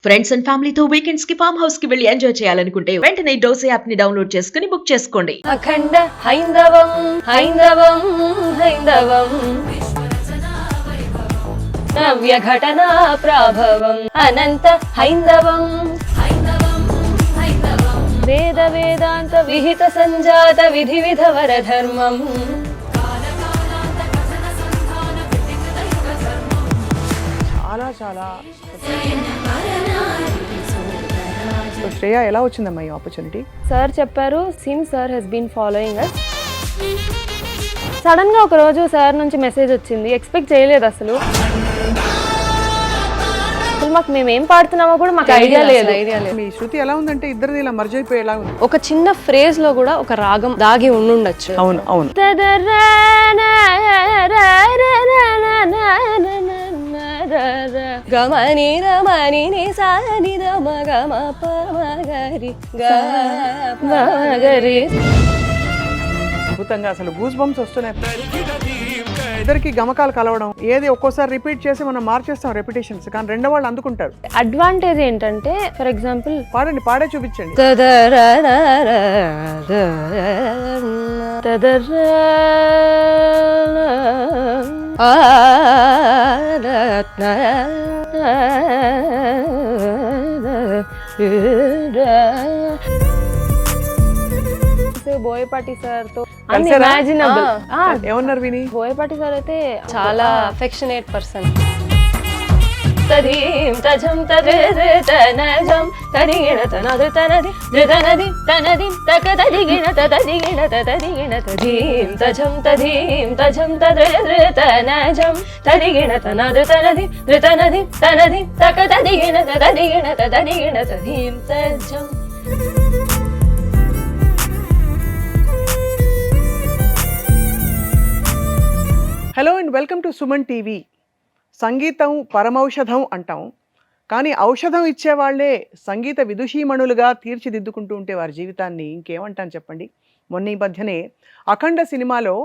Friends and ఫ్యామిలీతో weekends కి farm house కి వెళ్ళి ఎంజాయ్ చేయాలనుకుంటే వెంటనే డోసే యాప్ ని డౌన్లోడ్ చేసుకుని బుక్ చేసుకోండి. అఖండ హైందవం హైందవం హైందవం నవ్య ఘటనా ప్రాభవం అనంత హైందవం వేద వేదాంత విహిత సంజాత విధి విధవర ధర్మం చాలా చాలా శ్రేయ ఎలా వచ్చిందమ్మా ఈ ఆపర్చునిటీ? సార్ చెప్పారు, seems sir he's been following us. Sudden గా ఒక రోజు సార్ నుంచి మెసేజ్ వచ్చింది, ఎక్స్పెక్ట్ చేయలేదు అసలు. మాకు మేము ఏం పాడుతున్నామో కూడా మాకు ఐడియా లేదు. మీ శృతి ఎలా ఉందంటే ఇద్దరిది ఇలా మర్జ్ అయిపోయేలా ఉంది. ఒక చిన్న ఫ్రేజ్ లో కూడా ఒక రాగం దాగి ఉండుండొచ్చు. అవును అవును. గమని రమని ని సాని రమ గమ పమగరి గరి. అద్భుతంగా అసలు గూస్ బంప్స్ వస్తున్నాయి. ఇద్దరికి గమకాలు కలవడం, ఏది ఒక్కోసారి రిపీట్ చేసి మనం మార్చేస్తాం రెపిటేషన్స్, కానీ రెండో వాళ్ళు అందుకుంటారు. అడ్వాంటేజ్ ఏంటంటే ఫర్ ఎగ్జాంపుల్ పాడండి, పాడే చూపించండి. బోయపాటి సార్ తో అన్ఇమాజినబుల్. ఏమన్నారు విని? బోయపాటి సార్ అయితే చాలా అఫెక్షనేట్ పర్సన్. తదీం తజం తదనజం తదిగిణ తనది తనది తనది తనది తక తదిగిణ తదిగిణ తదిగిణ తదీం తజం తదనజం తదిగిణ తనది తనది తనది తనది తక తదిగిణ తదిగిణ తదిగిణ తదీం తజం. Hello and welcome to Suman TV. సంగీతం పరమౌషధం అంటాం, కానీ ఔషధం ఇచ్చేవాళ్లే సంగీత విదుషీమణులుగా తీర్చిదిద్దుకుంటూ ఉంటే వారి జీవితాన్ని ఇంకేమంటాను చెప్పండి. మొన్న ఈ మధ్యనే అఖండ సినిమాలో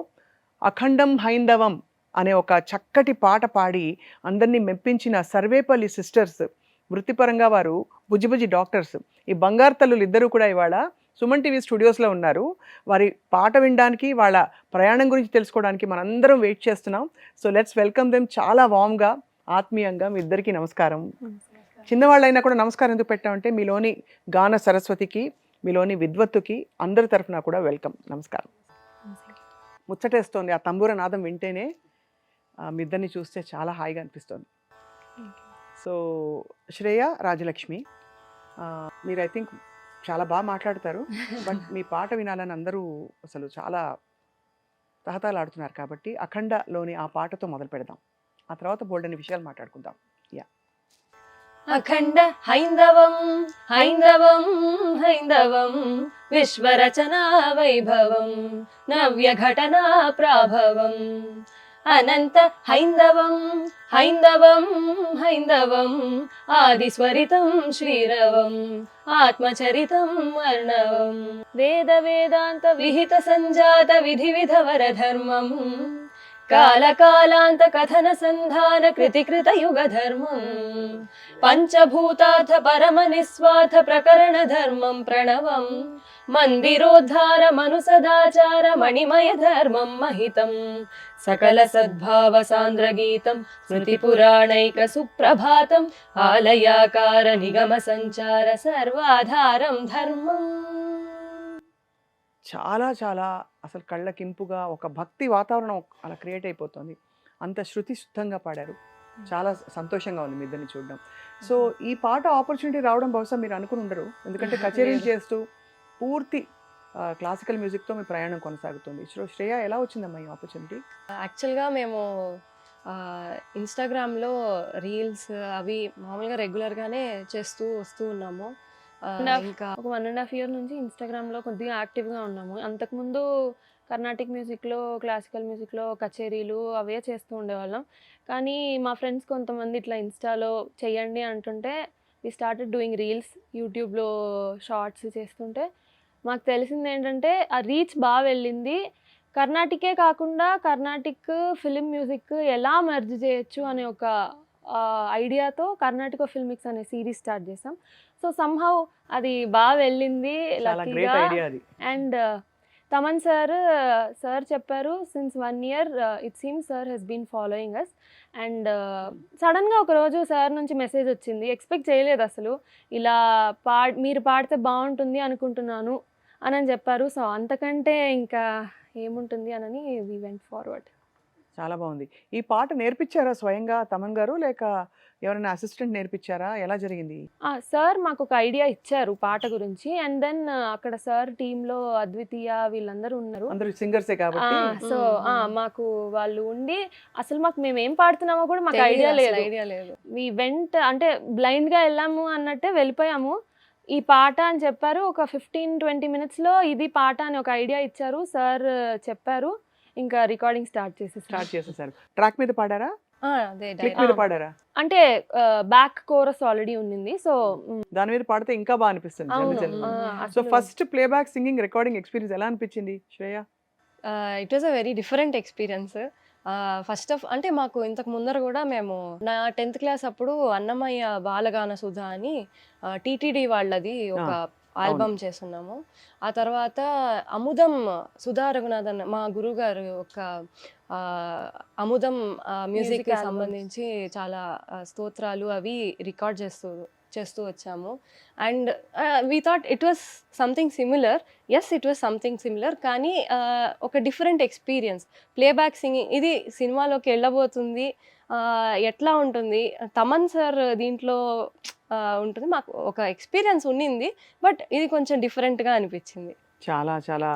అఖండం హైందవం అనే ఒక చక్కటి పాట పాడి అందరినీ మెప్పించిన సర్వేపల్లి సిస్టర్స్, వృత్తిపరంగా వారు బుజ్జిబుజ్జి డాక్టర్స్, ఈ బంగారు తల్లులు ఇద్దరూ కూడా ఇవాళ సుమన్ టీవీ స్టూడియోస్లో ఉన్నారు. వారి పాట వినడానికి, వాళ్ళ ప్రయాణం గురించి తెలుసుకోవడానికి మనందరం వెయిట్ చేస్తున్నాం. So let's welcome them. చాలా వామ్గా, ఆత్మీయంగా మీ ఇద్దరికీ నమస్కారం. చిన్నవాళ్ళైనా కూడా నమస్కారం ఎందుకు పెట్టామంటే మీలోని గాన సరస్వతికి, మీలోని విద్వత్తుకి అందరి తరఫున కూడా వెల్కమ్, నమస్కారం. ముచ్చటేస్తోంది ఆ తంబూర నాదం వింటేనే. మీ ఇద్దరిని చూస్తే చాలా హాయిగా అనిపిస్తుంది. సో శ్రేయ, రాజలక్ష్మి, మీరు ఐ థింక్ చాలా బాగా మాట్లాడతారు, బట్ మీ పాట వినాలని అందరూ అసలు చాలా తహతలాడుతున్నారు. కాబట్టి అఖండలోని ఆ పాటతో మొదలు పెడదాం, ఆ తర్వాత బోల్డని విషయాలు మాట్లాడుకుందాం. యా. అఖండ హైందవం హైందవం హైందవం విశ్వరచనా వైభవం నవ్య ఘటనా ప్రాభవం అనంత హైందవం హైందవం హైందవం ఆదిస్వరితం శ్రీరవం ఆత్మచరితం వర్ణవం వేద వేదాంత విహిత సంజాత విధి విధవర ధర్మం కాలకాలాంత కథన సంధాన కృతికృత యుగ ధర్మం పంచభూతార్థ పరమ నిస్వార్థ ప్రకరణ ధర్మం ప్రణవం మందిరోద్ధార మను సదాచార మణిమయ ధర్మం మహితం సకల సద్భావ సాంద్ర గీతం స్మృతి పురాణైక సుప్రభాతం ఆలయాకార నిగమ సంచార సర్వాధారం ధర్మం. చాలా చాలా అసలు కళ్ళకింపుగా ఒక భక్తి వాతావరణం అలా క్రియేట్ అయిపోతుంది. అంత శృతి శుద్ధంగా పాడారు. చాలా సంతోషంగా ఉంది మీ ఇద్దరిని చూడడం. సో ఈ పాట ఆపర్చునిటీ రావడం బహుశా మీరు అనుకుని ఉండరు, ఎందుకంటే కచేరీలు చేస్తూ పూర్తి క్లాసికల్ మ్యూజిక్తో మీ ప్రయాణం కొనసాగుతుంది. శ్రేయ, ఎలా వచ్చిందమ్మా ఈ ఆపర్చునిటీ? యాక్చువల్గా మేము ఇన్స్టాగ్రామ్లో రీల్స్ అవి మామూలుగా రెగ్యులర్గానే చేస్తూ వస్తూ ఉన్నాము. ఇంకా ఒక 1.5 year నుంచి ఇన్స్టాగ్రామ్లో కొద్దిగా యాక్టివ్గా ఉన్నాము. అంతకుముందు కర్ణాటిక్ మ్యూజిక్లో, క్లాసికల్ మ్యూజిక్లో కచేరీలు అవే చేస్తూ ఉండేవాళ్ళం. కానీ మా ఫ్రెండ్స్ కొంతమంది ఇట్లా ఇన్స్టాలో చెయ్యండి అంటుంటే వి స్టార్టెడ్ డూయింగ్ రీల్స్. యూట్యూబ్లో షార్ట్స్ చేస్తుంటే మాకు తెలిసింది ఏంటంటే ఆ రీచ్ బాగా వెళ్ళింది. కర్ణాటికే కాకుండా కర్ణాటిక్ ఫిలిం మ్యూజిక్ ఎలా మెర్జ్ చేయొచ్చు అనే ఒక ఐడియాతో కర్ణాటక ఫిల్మిక్స్ అనే సిరీస్ స్టార్ట్ చేసాం. సో సమ్హౌ అది బాగా వెళ్ళింది చాలా గ్రేట్ లక్కీగా. ఐడియా అది. అండ్ తమన్ సార్ చెప్పారు, since 1 year it seems sir he's been following us. And సడన్గా ఒకరోజు సార్ నుంచి మెసేజ్ వచ్చింది, ఎక్స్పెక్ట్ చేయలేదు అసలు, ఇలా మీరు పాడితే బాగుంటుంది అనుకుంటున్నాను అని చెప్పారు. సో అంతకంటే ఇంకా ఏముంటుంది అని వి వెంట్ ఫార్వర్డ్. చాలా బాగుంది. ఈ పాట నేర్పించారా స్వయంగా తమన్ గారు, లేక ఎవరైనా అసిస్టెంట్ నేర్పించారా? ఎలా జరిగింది? సార్ మాకు ఒక ఐడియా ఇచ్చారు పాట గురించి. అండ్ దెన్ అక్కడ సార్ టీంలో అద్వితీయ వీళ్ళందరూ ఉన్నారు. అందరూ సింగర్సే కాబట్టి సో మాకు వాళ్ళు ఉండి అసలు మేము ఏం పాడుతున్నామో కూడా మాకు ఐడియా లేదు. వి వెంట్ అంటే బ్లైండ్ గా వెళ్ళాము అన్నట్టే వెళ్ళిపోయాము. ఈ పాట అని చెప్పారు. ఒక 15-20 minutesలో ఇది పాట అని ఒక ఐడియా ఇచ్చారు సార్, చెప్పారు. ఇంకా రికార్డింగ్ స్టార్ట్ చేసేసారు. ట్రాక్ మీద పాడారా, క్లిక్ మీద పాడారా? అంటే బ్యాక్ కోరస్ ఆల్రెడీ ఉన్నింది. సో దాని మీద పాడితే ఇంకా బాగా అనిపిస్తుంది. So first play back singing recording experience ఎలా అనిపించింది Shreya? It was a very different experience. First అంటే మాకు ఇంతకు ముందర కూడా మేము నా 10th క్లాస్ అప్పుడు అన్నమయ్య బాలగాన సుధా అని టీటీడీ వాళ్ళది ఒక ఆల్బమ్ చేస్తున్నాము. ఆ తర్వాత అముదం సుధా రఘునాథన్ మా గురువు గారు ఒక అముదం మ్యూజిక్ సంబంధించి చాలా స్తోత్రాలు అవి రికార్డ్ చేస్తూ వచ్చాము. And we thought it was something similar. Yes, it was something similar, కానీ ఒక డిఫరెంట్ ఎక్స్పీరియన్స్. ప్లేబ్యాక్ సింగింగ్ ఇది సినిమాలోకి వెళ్ళబోతుంది, ఎట్లా ఉంటుంది, తమన్ సార్ దీంట్లో ఉంటుంది, మాకు ఒక ఎక్స్పీరియన్స్ ఉన్నింది. బట్ ఇది కొంచెం డిఫరెంట్గా అనిపించింది. చాలా చాలా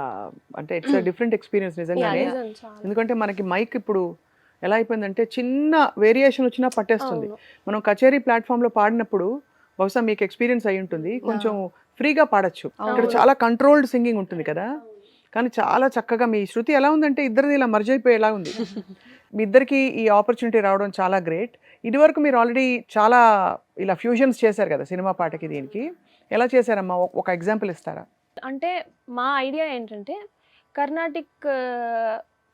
అంటే ఇట్స్ డిఫరెంట్ ఎక్స్పీరియన్స్ నిజంగానే. ఎందుకంటే మనకి మైక్ ఇప్పుడు ఎలా అయిపోయిందంటే చిన్న వేరియేషన్ వచ్చినా పట్టేస్తుంది. మనం కచేరీ ప్లాట్ఫామ్లో పాడినప్పుడు బహుశా మీకు ఎక్స్పీరియన్స్ అయి ఉంటుంది, కొంచెం ఫ్రీగా పాడచ్చు. ఇక్కడ చాలా కంట్రోల్డ్ సింగింగ్ ఉంటుంది కదా, కానీ చాలా చక్కగా మీ శృతి ఎలా ఉందంటే ఇద్దరిది ఇలా మర్జ్ అయిపోయేలా ఉంది. మీ ఇద్దరికి ఈ ఆపర్చునిటీ రావడం చాలా గ్రేట్. ఇదివరకు మీరు ఆల్రెడీ చాలా ఇలా ఫ్యూజన్స్ చేశారు కదా సినిమా పాటకి దీనికి, ఎలా చేశారమ్మా? ఒక ఎగ్జాంపుల్ ఇస్తారా? అంటే మా ఐడియా ఏంటంటే కర్ణాటిక్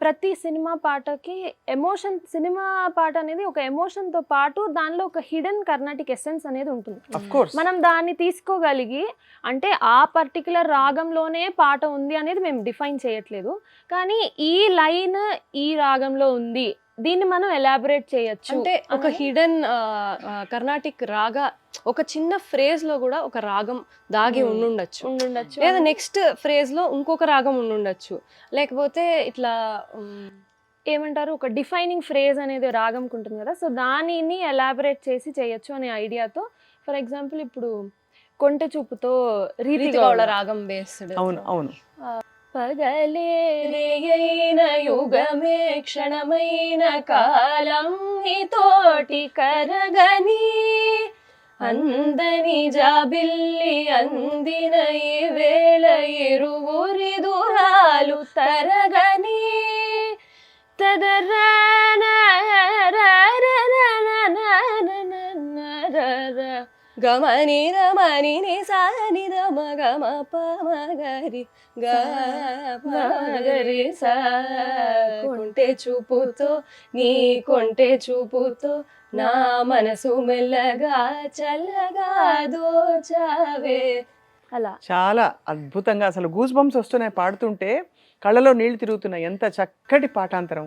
ప్రతి సినిమా పాటకి ఎమోషన్, సినిమా పాట అనేది ఒక ఎమోషన్తో పాటు దానిలో ఒక హిడెన్ కర్ణాటిక్ ఎసెన్స్ అనేది ఉంటుంది. మనం దాన్ని తీసుకోగలిగి, అంటే ఆ పర్టికులర్ రాగంలోనే పాట ఉంది అనేది మేము డిఫైన్ చేయట్లేదు, కానీ ఈ లైన్ ఈ రాగంలో ఉంది, దీన్ని మనం ఎలాబరేట్ చేయొచ్చు. అంటే ఒక హిడెన్ కర్ణాటిక్ రాగా ఒక చిన్న ఫ్రేజ్ లో కూడా ఒక రాగం దాగి ఉండుండొచ్చు, లేదా నెక్స్ట్ ఫ్రేజ్ లో ఇంకొక రాగం ఉండుండొచ్చు, లేకపోతే ఇట్లా ఏమంటారు ఒక డిఫైనింగ్ ఫ్రేజ్ అనేది రాగంకి ఉంటుంది కదా, సో దానిని ఎలాబరేట్ చేసి చేయొచ్చు అనే ఐడియాతో. ఫర్ ఎగ్జాంపుల్ ఇప్పుడు కొంటె చూపుతో రీతిగౌళ రాగం బేస్డ్. అవును అవును. పగలే రేయైన యుగమే క్షణమైన కాలం తోటి కరగని అందని జాబిల్లి అందిన ఈ వేళ ఇరువురి దూరాలు తరగని గమని రమని సాని రమ గమ పమగరి గరి సా కొంటె చూపుతో నీ కొంటె చూపుతో నా మనసు మెల్లగా చల్లగా దోచావే. అలా చాలా అద్భుతంగా అసలు గూస్ బంప్స్ వస్తున్నాయి పాడుతుంటే, కళ్ళలో నీళ్లు తిరుగుతున్నాయి. ఎంత చక్కటి పాఠాంతరం.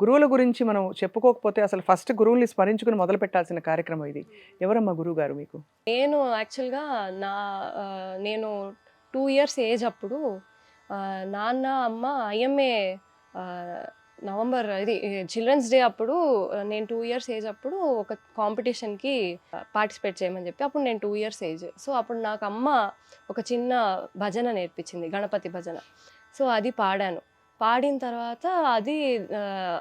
గురువుల గురించి మనం చెప్పుకోకపోతే అసలు ఫస్ట్ గురువుల్ని స్మరించుకుని మొదలు పెట్టాల్సిన కార్యక్రమం ఇది. ఎవరమ్మా గురువు గారు మీకు? నేను యాక్చువల్గా నేను 2 years ఏజ్ అప్పుడు నాన్న అమ్మ ఐఎంఏ నవంబర్ ఇది చిల్డ్రన్స్ డే అప్పుడు నేను 2 years ఏజ్ అప్పుడు ఒక కాంపిటీషన్కి పార్టిసిపేట్ చేయమని చెప్పి, అప్పుడు నేను 2 years ఏజ్. సో అప్పుడు నాకు అమ్మ ఒక చిన్న భజన నేర్పించింది, గణపతి భజన. సో అది పాడాను. పాడిన తర్వాత అది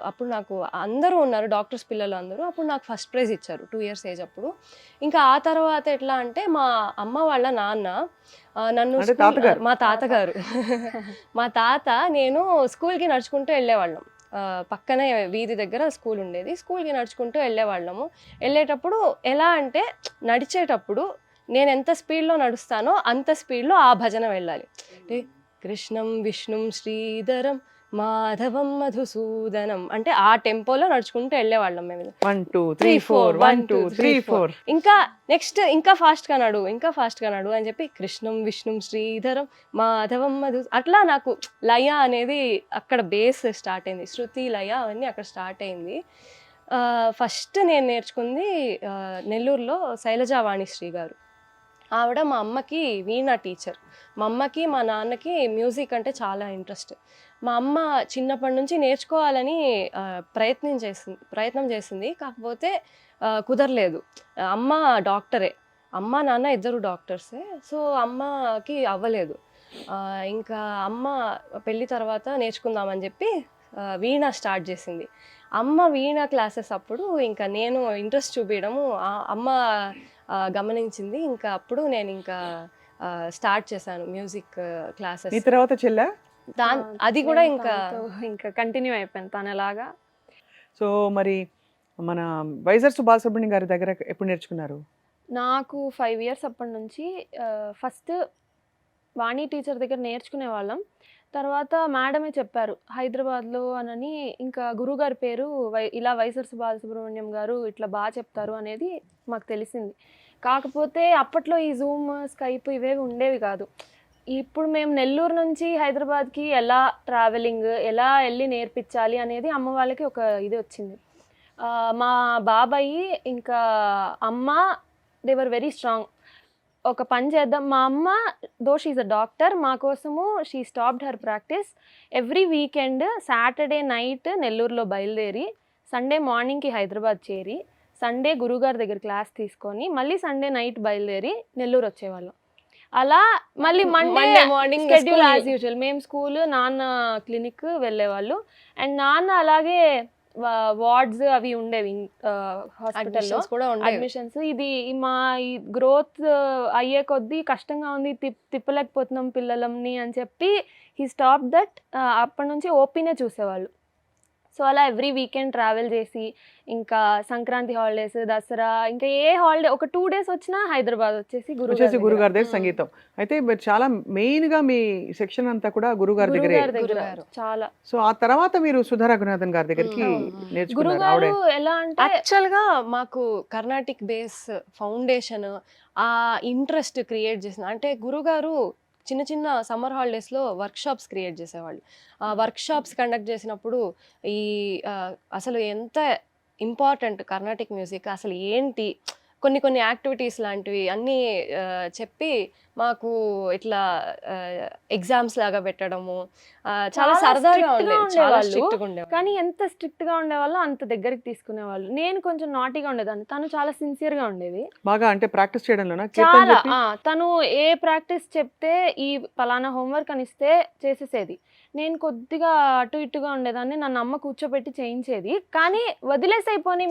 అప్పుడు నాకు అందరూ ఉన్నారు, డాక్టర్స్ పిల్లలు అందరూ, అప్పుడు నాకు ఫస్ట్ ప్రైజ్ ఇచ్చారు 2 years ఏజ్ అప్పుడు. ఇంకా ఆ తర్వాత ఎట్లా అంటే మా అమ్మ వాళ్ళ నాన్న నన్ను మా తాతగారు మా తాత నేను స్కూల్కి నడుచుకుంటూ వెళ్ళేవాళ్ళం. పక్కనే వీధి దగ్గర స్కూల్ ఉండేది, స్కూల్కి నడుచుకుంటూ వెళ్ళేవాళ్ళము. వెళ్ళేటప్పుడు ఎలా అంటే నడిచేటప్పుడు నేను ఎంత స్పీడ్లో నడుస్తానో అంత స్పీడ్లో ఆ భజన వెళ్ళాలి. కృష్ణం విష్ణుం శ్రీధరం మాధవం మధుసూదనం అంటే ఆ టెంపోలో నడుచుకుంటూ వెళ్ళేవాళ్ళం మేము. 1 2 3 4 1 2 3 4 ఇంకా నెక్స్ట్ ఇంకా ఫాస్ట్గా నడు అని చెప్పి కృష్ణం విష్ణుం శ్రీధరం మాధవం మధు అట్లా నాకు లయ అనేది అక్కడ బేస్ స్టార్ట్ అయింది. శృతి లయ అవన్నీ అక్కడ స్టార్ట్ అయింది. ఫస్ట్ నేను నేర్చుకుంది నెల్లూరులో శైలజా వాణిశ్రీ గారు. ఆవిడ మా అమ్మకి వీణా టీచర్. మా అమ్మకి మా నాన్నకి మ్యూజిక్ అంటే చాలా ఇంట్రెస్ట్. మా అమ్మ చిన్నప్పటి నుంచి నేర్చుకోవాలని ప్రయత్నం చేసింది, కాకపోతే కుదరలేదు. అమ్మ డాక్టరే, అమ్మ నాన్న ఇద్దరు డాక్టర్సే. సో అమ్మకి అవ్వలేదు. ఇంకా అమ్మ పెళ్ళి తర్వాత నేర్చుకుందామని చెప్పి వీణా స్టార్ట్ చేసింది. అమ్మ వీణా క్లాసెస్ అప్పుడు ఇంకా నేను ఇంట్రెస్ట్ చూపించడము అమ్మ గమనించింది. ఇంకా అప్పుడు నేను ఇంకా స్టార్ట్ చేశాను మ్యూజిక్ క్లాసెస్. ఈ తర్వాత చెల్లా అది కూడా ఇంకా ఇంకా కంటిన్యూ అయిపోయింది తనలాగా. సో మరి మన వైజర్ సుబ్బాసుబ్రహ్మణ్యం గారి దగ్గర ఎప్పుడు నేర్చుకున్నారు? నాకు 5 ఇయర్స్ అప్పటి నుంచి ఫస్ట్ వాణి టీచర్ దగ్గర నేర్చుకునే వాళ్ళం. తర్వాత మేడమే చెప్పారు హైదరాబాద్లో అనని, ఇంకా గురువుగారి పేరు ఇలా వైజర్ బాలసుబ్రహ్మణ్యం గారు ఇట్లా బాగా చెప్తారు అనేది మాకు తెలిసింది. కాకపోతే అప్పట్లో ఈ జూమ్ స్కైప్ ఇవేవి ఉండేవి కాదు. ఇప్పుడు మేము నెల్లూరు నుంచి హైదరాబాద్కి ఎలా ట్రావెలింగ్, ఎలా వెళ్ళి నేర్పించాలి అనేది అమ్మ వాళ్ళకి ఒక ఇది వచ్చింది. మా బాబాయి ఇంకా అమ్మ దే వర్ వెరీ స్ట్రాంగ్. ఒక పని చేద్దాం, మా అమ్మ దో షీఈ్ అ డాక్టర్, మా కోసము she stopped her practice. Every weekend Saturday night నెల్లూరులో బయలుదేరి సండే మార్నింగ్కి హైదరాబాద్ చేరి సండే గురుగారి దగ్గర క్లాస్ తీసుకొని మళ్ళీ సండే నైట్ బయలుదేరి నెల్లూరు వచ్చేవాళ్ళం. అలా మళ్ళీ Monday morning schedule as usual. మేము స్కూల్, నాన్న క్లినిక్ వెళ్ళేవాళ్ళు. అండ్ నాన్న అలాగే వార్డ్స్ అవి ఉండేవి హాస్పిటల్లో అడ్మిషన్స్. ఇది మా ఈ గ్రోత్ అయ్యే కొద్దీ కష్టంగా ఉంది, తిప్పలేకపోతున్నాం పిల్లలని అని చెప్పి హీ స్టాప్ దట్. అప్పటి నుంచి ఓపీనే చూసేవాళ్ళు. సో అలా ఎవ్రీ వీకెండ్ ట్రావెల్ చేసి ఇంకా సంక్రాంతి హాలిడేస్, దసరా, ఇంకా ఏ హాలిడే ఒక 2 days వచ్చినా హైదరాబాద్ వచ్చేసి గురుగారి దగ్గర సంగీతం. అయితే మీరు చాలా మెయిన్ గా మీ సెక్షన్ అంతా కూడా గురుగారి దగ్గరే. చాలా. సో ఆ తర్వాత మీరు సుధా రఘునాథన్ గారి దగ్గరికి నేర్చుకున్నారు. గురుగారు ఎలా అంటే యాక్చువల్ గా మాకు కర్ణాటిక్ బేస్ ఫౌండేషన్ ఆ ఇంట్రెస్ట్ క్రియేట్ చేసిన అంటే గురుగారు చిన్న చిన్న సమ్మర్ హాలిడేస్లో వర్క్షాప్స్ క్రియేట్ చేసేవాళ్ళు. ఆ వర్క్షాప్స్ కండక్ట్ చేసినప్పుడు ఈ అసలు ఎంత ఇంపార్టెంట్ కర్ణాటిక్ మ్యూజిక్, అసలు ఏంటి, కొన్ని యాక్టివిటీస్ లాంటివి అన్నీ చెప్పి మాకు ఇట్లా ఎగ్జామ్స్ లాగా పెట్టడము చాలా సరదాగా ఉండేది. కానీ ఎంత స్ట్రిక్ట్ గా ఉండేవాళ్ళు అంత దగ్గరికి తీసుకునేవాళ్ళు. నేను కొంచెం నాటీగా ఉండేదాన్ని, తను చాలా సిన్సియర్ గా ఉండేది. బాగా అంటే ప్రాక్టీస్ చేయడంలోనా? చాలా. తను ఏ ప్రాక్టీస్ చెప్తే ఈ పలానా హోంవర్క్ అని ఇస్తే చేసేసేది. నేను కొద్దిగా అటు ఇటుగా ఉండేదాన్ని, నన్ను అమ్మ కూర్చోబెట్టి చేయించేది. కానీ వదిలేసైపోయి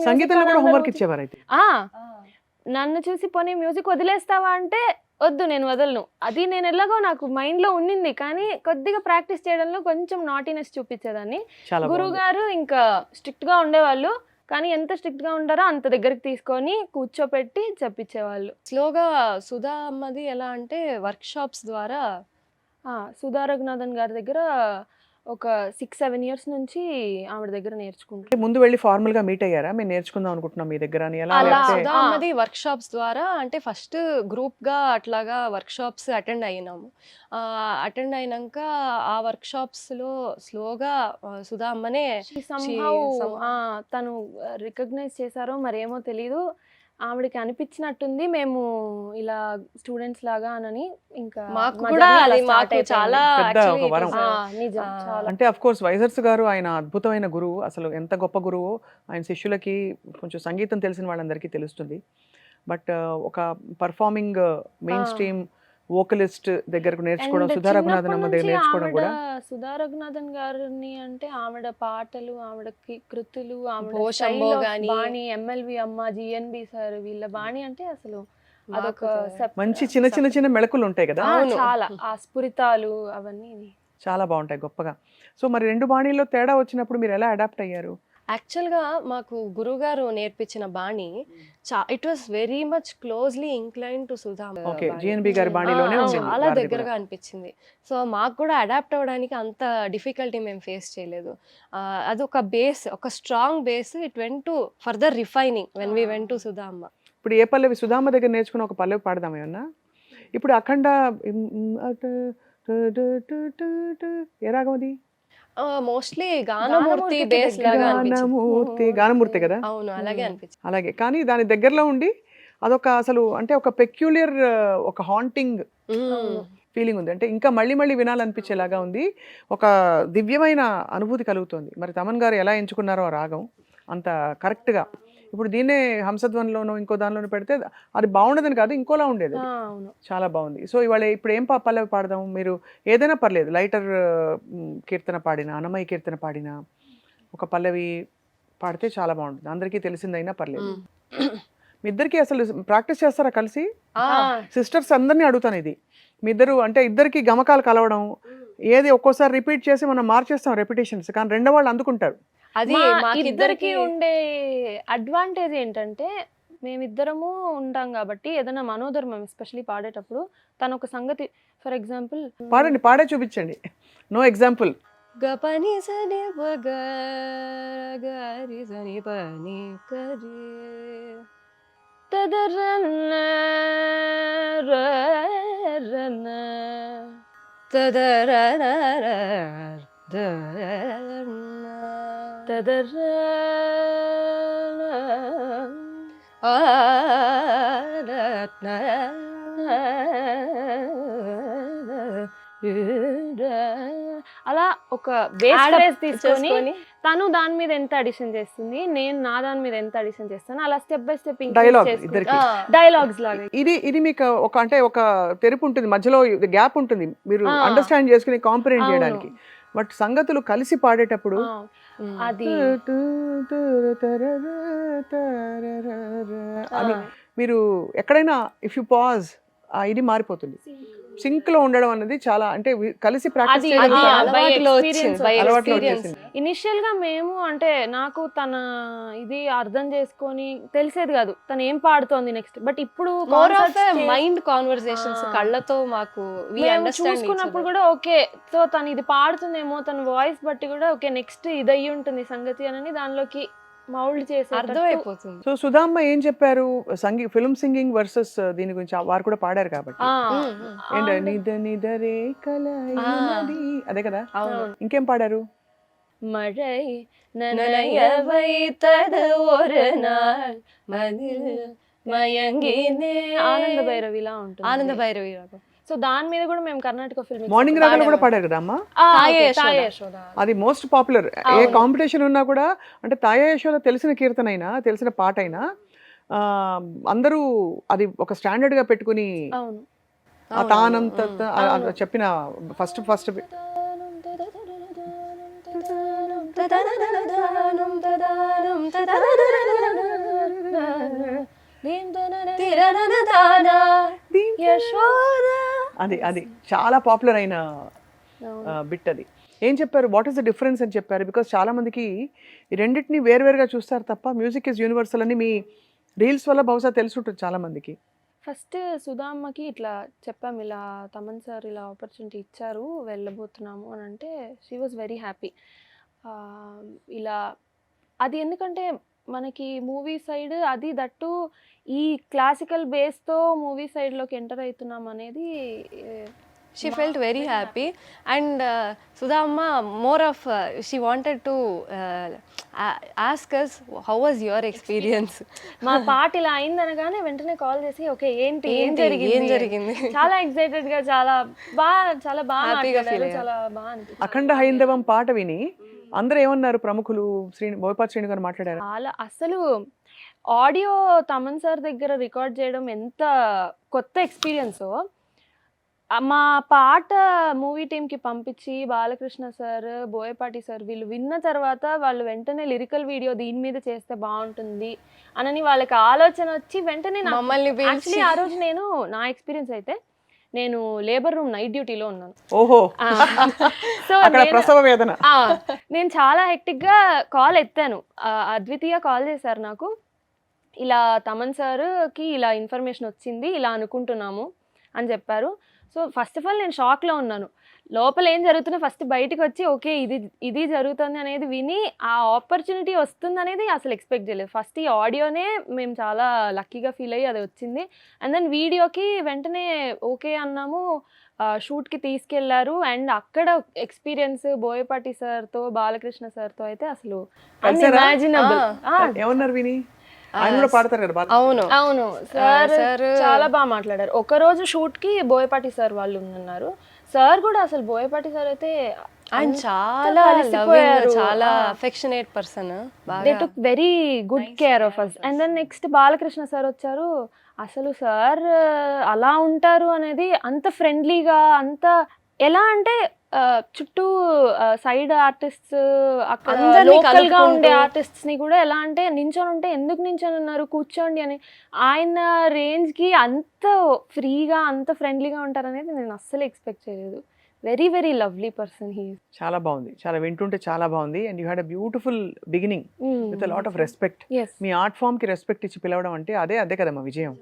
నన్ను చూసి పోనీ మ్యూజిక్ వదిలేస్తావా అంటే వద్దు, నేను వదలను. అది నేను ఎలాగో నాకు మైండ్లో ఉండింది, కానీ కొద్దిగా ప్రాక్టీస్ చేయడంలో కొంచెం నాటీనెస్ చూపించేదాన్ని. గురువుగారు ఇంకా స్ట్రిక్ట్గా ఉండేవాళ్ళు, కానీ ఎంత స్ట్రిక్ట్గా ఉంటారో అంత దగ్గరికి తీసుకొని కూర్చోపెట్టి చెప్పించేవాళ్ళు. స్లోగా సుధా అమ్మది ఎలా అంటే వర్క్షాప్స్ ద్వారా సుధా రఘునాథన్ గారి దగ్గర ఒక 6-7 years నుంచి ఆవిడ దగ్గర నేర్చుకుంటే. ముందు వెళ్ళి ఫార్మల్ గా మీట్ అయ్యారా? మేము నేర్చుకుందాం అనుకుంటున్నాం మీ దగ్గర అని? సుధా అమ్మది వర్క్షాప్స్ ద్వారా అంటే ఫస్ట్ గ్రూప్ గా అట్లాగా వర్క్షాప్స్ అటెండ్ అయినాము. అటెండ్ అయినాక ఆ వర్క్షాప్స్ లో స్లోగా సుధా అమ్మనే తను రికగ్నైజ్ చేశారో మరేమో తెలీదు, ఆవిడకి అనిపించినట్టుంది మేము ఇలా స్టూడెంట్స్ లాగా అని. ఇంకా చాలా అంటే అఫ్ కోర్స్ వైజర్స్ గారు ఆయన అద్భుతమైన గురువు, అసలు ఎంత గొప్ప గురువు. ఆయన శిష్యులకి కొంచెం సంగీతం తెలిసిన వాళ్ళందరికీ తెలుస్తుంది. బట్ ఒక పర్ఫార్మింగ్ మెయిన్ స్ట్రీమ్ వోకలిస్ట్ దగ్గరకు నేర్చుకోవడం, సుధా రఘునాథన్ అమ్మ దగ్గర నేర్చుకోవడం కూడా. సుధా రఘునాథన్ గారిని అంటే ఆవిడ పాటలు, ఆవిడ కృతులు, ఆవిడ బాణి, ఎంఎల్వి అమ్మ, జిఎన్బి సార్, వీళ్ళ బాణి అంటే అసలు అదొక మంచి చిన్న చిన్న మెళకులు ఉంటాయి కదా, చాలా ఆ స్ఫురితాలు అవన్నీ చాలా బాగుంటాయి గొప్పగా. సో మరి 2 బాణీల్లో తేడా వచ్చినప్పుడు మీరు ఎలా అడాప్ట్ అయ్యారు? యాక్చువల్గా మాకు గురుగారు నేర్పించిన బాణి it was very much closely incline to Sudha okay, బాణి. జిఎన్బి గారి బాణీలోనే ఆ, ఉంది చాలా వారిది దగ్గరగా కూడా. అనిపించింది. సో మాకు కూడా అడాప్ట్ అవ్వడానికి అంత డిఫికల్టీ మేము ఫేస్ చేయలేదు. అదొక బేస్, ఒక strong base. It went to further refining when we went to Sudha అమ్మ. ఇప్పుడు ఏ పల్లవి సుధామ దగ్గర నేర్చుకున్న ఒక పల్లవి పాడదాం ఏమన్నా? ఇప్పుడు అఖండ ఏ రాగం అది? మోస్ట్లీ గానమూర్తి బేస్ లాగా అనిపించింది. గానమూర్తి కదా. అవును, అలాగే అనిపించింది. అలాగే, కానీ దాని దగ్గరలో ఉండి అదొక అసలు అంటే ఒక పెక్యులియర్ ఒక హాంటింగ్ ఫీలింగ్ ఉంది. అంటే ఇంకా మళ్ళీ మళ్ళీ వినాలనిపించేలాగా ఉంది. ఒక దివ్యమైన అనుభూతి కలుగుతుంది. మరి తమన్ గారు ఎలా ఎంచుకున్నారో ఆ రాగం అంత కరెక్ట్గా. ఇప్పుడు దీన్నే హంసధ్వనిలోనో ఇంకో దానిలోనో పెడితే అది బాగుండదని కాదు, ఇంకోలా ఉండేది. అవును. చాలా బాగుంది. సో ఇవాళ ఇప్పుడు ఏం పల్లవి పాడదాం? మీరు ఏదైనా పర్లేదు, లైటర్ కీర్తన పాడినా, అన్నమయ్య కీర్తన పాడినా, ఒక పల్లవి పాడితే చాలా బాగుంటుంది. అందరికీ తెలిసిందైనా పర్లేదు. మీ ఇద్దరికి అసలు ప్రాక్టీస్ చేస్తారా కలిసి? సిస్టర్స్ అందరినీ అడుగుతాను ఇది. మీ ఇద్దరు అంటే ఇద్దరికి గమకాలు కలవడం, ఏది ఒక్కోసారి రిపీట్ చేసి మనం మార్చేస్తాం రెపిటేషన్స్, కానీ రెండో వాళ్ళు అందుకుంటారు. అది మా మాకిద్దరికి ఇద్దరికి ఉండే అడ్వాంటేజ్ ఏంటంటే మేమిద్దరము ఉంటాం కాబట్టి ఏదైనా మనోధర్మం ఎస్పెషలీ పాడేటప్పుడు తను ఒక సంగతి, ఫర్ ఎగ్జాంపుల్ పాడండి, పాడే చూపించండి. No example. గపని సని పగ గరి సని పని కరి తదరన్న రన్న తదరన తదర అలా ఒక బేస్ తీసుకొని తను దాని మీద ఎంత అడిషన్ చేస్తుంది, నేను నా దాని మీద ఎంత అడిషన్ చేస్తాను, అలా స్టెప్ బై స్టెప్ Dialogue ఇద్దరికి. డైలాగ్స్ లాగా. ఇది మీకు ఒక అంటే ఒక తెరుపు ఉంటుంది, మధ్యలో గ్యాప్ ఉంటుంది, మీరు ఆ. అండర్స్టాండ్ చేసుకుని కాంప్రిహెండ్ అవును. చేయడానికి. బట్ సంగతులు కలిసి పాడేటప్పుడు అది అని మీరు ఎక్కడైనా ఇఫ్ యు పాజ్ ఇది మారిపోతుంది. సింక్ లో ఉండడం అనేది చాలా అంటే కలిసి ప్రాక్టీస్ అది చేయడం చాలా అలవాటులో experience by అలవాటులో experience. వచ్చేసింది. ఇనిషియల్ గా మేము అంటే నాకు తన ఇది అర్థం చేసుకొని తెలిసేది కాదు తను ఏం పాడుతోంది నెక్స్ట్. బట్ ఇప్పుడు మోర్ ఆఫ్ concerts చేసి మైండ్ కాన్వర్సేషన్స్, ఆ. కళ్ళతో మాకు we మేము understand each చూసుకున్నప్పుడు other. కూడా ఓకే, సో తను ఇది పాడుతుందేమో, తన వాయిస్ బట్టి కూడా ఓకే నెక్స్ట్ ఇది అయ్యి ఉంటుంది సంగతి అని దానిలోకి మౌల్డ్ చేసి అర్థమైపోతుంది. సో సుధామ్మ ఏం చెప్పారు ఫిల్మ్ సింగింగ్ వర్సెస్ దీని గురించి వారు కూడా పాడారు కాబట్టి ఏంటి నిద నిదరే కలయినది అదే కదా. అవును. ఇంకేం పాడారు? மழை நனைய வைத்தது ஒரு நாள் மதில் మయంగినే ఆనంద భైరవిలా ఉంటుంది. ఆనంద భైరవి రాగం. సో దాని మీద కూడా మేము కర్ణాటక ఫిల్మ్ మార్నింగ్ రాగాలు కూడా పాడారు కదా అమ్మ. తాయే యశోద. అది మోస్ట్ పాపులర్. ఏ కాంపిటీషన్ ఉన్నా కూడా అంటే తాయా యశోద తెలిసిన కీర్తన అయినా తెలిసిన పాట అయినా అందరూ అది ఒక స్టాండర్డ్ గా పెట్టుకుని అవును ఆ తానం చెప్పిన ఫస్ట్ అది అది చాలా పాపులర్ అయిన బిట్. అది ఏం చెప్పారు? వాట్ ఈస్ ద డిఫరెన్స్ అని చెప్పారు? బికాస్ చాలా మందికి ఈ రెండింటిని వేరువేరుగా చూస్తారు తప్ప మ్యూజిక్ ఇస్ యూనివర్సల్ అని మీ రీల్స్ వల్ల బహుశా తెలుసుంటుంది చాలా మందికి. ఫస్ట్ సుధామ్మకి ఇట్లా చెప్పాము, ఇలా తమన్ సార్ ఇలా ఆపర్చునిటీ ఇచ్చారు వెళ్ళబోతున్నాము అని అంటే షీ వాజ్ వెరీ హ్యాపీ. ఇలా అది ఎందుకంటే మనకి మూవీ సైడ్ అది దట్టు ఈ క్లాసికల్ బేస్తో మూవీ సైడ్లోకి ఎంటర్ అవుతున్నాం అనేది She felt very happy and Sudhamma more of she wanted to ask us how was your experience. మా పాట ఇలా అయిందనగానే వెంటనే కాల్ చేసి ఓకే ఏంటి ఏం ఏం జరిగింది జరిగింది చాలా ఎక్సైటెడ్ గా చాలా బాగా Happy గా feel మాట్లాడారు, అయ్యారు. చాలా బాగా అనిపించింది. అఖండ హైందవం పాట విని అందరూ ఏమన్నారు? ప్రముఖులు బోయపాటి శ్రీను గారు మాట్లాడారు. చాలా అసలు ఆడియో తమన్ సార్ దగ్గర రికార్డ్ చేయడం ఎంత కొత్త ఎక్స్పీరియన్సో, మా పాట మూవీ టీంకి పంపించి బాలకృష్ణ సార్ బోయపాటి సార్ వీళ్ళు విన్న తర్వాత వాళ్ళు వెంటనే లిరికల్ వీడియో దీని మీద చేస్తే బాగుంటుంది అని వాళ్ళకి ఆలోచన వచ్చి వెంటనే మమ్మల్ని పిలిచి యాక్చువల్లీ ఆ రోజు నేను నా ఎక్స్పీరియన్స్ అయితే నేను లేబర్ రూమ్ నైట్ డ్యూటీలో ఉన్నాను. ఓహో సో అక్కడ ప్రసవ వేదన. నేను చాలా హెక్టిక్గా కాల్ ఎత్తాను. అద్వితీయ కాల్ చేశారు నాకు, ఇలా తమన్ సార్కి ఇలా ఇన్ఫర్మేషన్ వచ్చింది, ఇలా అనుకుంటున్నాము అని చెప్పారు. సో ఫస్ట్ ఆఫ్ ఆల్ నేను షాక్లో ఉన్నాను. లోపల ఏం జరుగుతున్నా ఫస్ట్ బయటకు వచ్చి ఓకే ఇది జరుగుతుంది అనేది విని ఆ ఆపర్చునిటీ వస్తుంది అనేది అసలు ఎక్స్పెక్ట్ చేయలేదు. ఫస్ట్ ఈ ఆడియోనే మేము చాలా లక్కీగా ఫీల్ అయ్యి అది వచ్చింది. అండ్ దెన్ వీడియోకి వెంటనే ఓకే అన్నాము, షూట్కి తీసుకెళ్లారు. అండ్ అక్కడ ఎక్స్పీరియన్స్ బోయపాటి సార్తో బాలకృష్ణ సార్తో అయితే అసలు అన్ఇమాజినబుల్. ఏమన్నారు విని? ఆయన కూడా పాడతారు కదా బాగా. అవును సార్ చాలా బాగా మాట్లాడారు. ఒకరోజు షూట్కి బోయపాటి సార్ వాళ్ళు ఉన్నారు. సార్ కూడా అసలు బోయపాటి సార్ అయితే ఆయన చాలా loving, చాలా affectionate person. They took very good care of us. And then next Balakrishna sir వచ్చారు. అసలు సార్ అలా ఉంటారు అనేది అంత ఫ్రెండ్లీగా, అంత ఎలా అంటే చుట్టూ సైడ్ ఆర్టిస్ట్స్ అక్కడ లోకల్ గా ఉండే ఆర్టిస్ట్స్ ని కూడా ఎలా అంటే నించొని ఉంటే ఎందుకు నించొని ఉన్నారు కూర్చోండి అని, ఆయన రేంజ్ కి అంత ఫ్రీగా అంత ఫ్రెండ్లీగా ఉంటారనేది నేను అస్సలు ఎక్స్పెక్ట్ చేయలేదు. Very very lovely person he. చాలా బాగుంది, చాలా వింటుంటే చాలా బాగుంది. And you had a beautiful beginning with a lot of respect. మీ ఆర్ట్ ఫామ్ కి రెస్పెక్ట్ ఇచ్చి పిలవడం అంటే అదే కదమ్మా విజయం.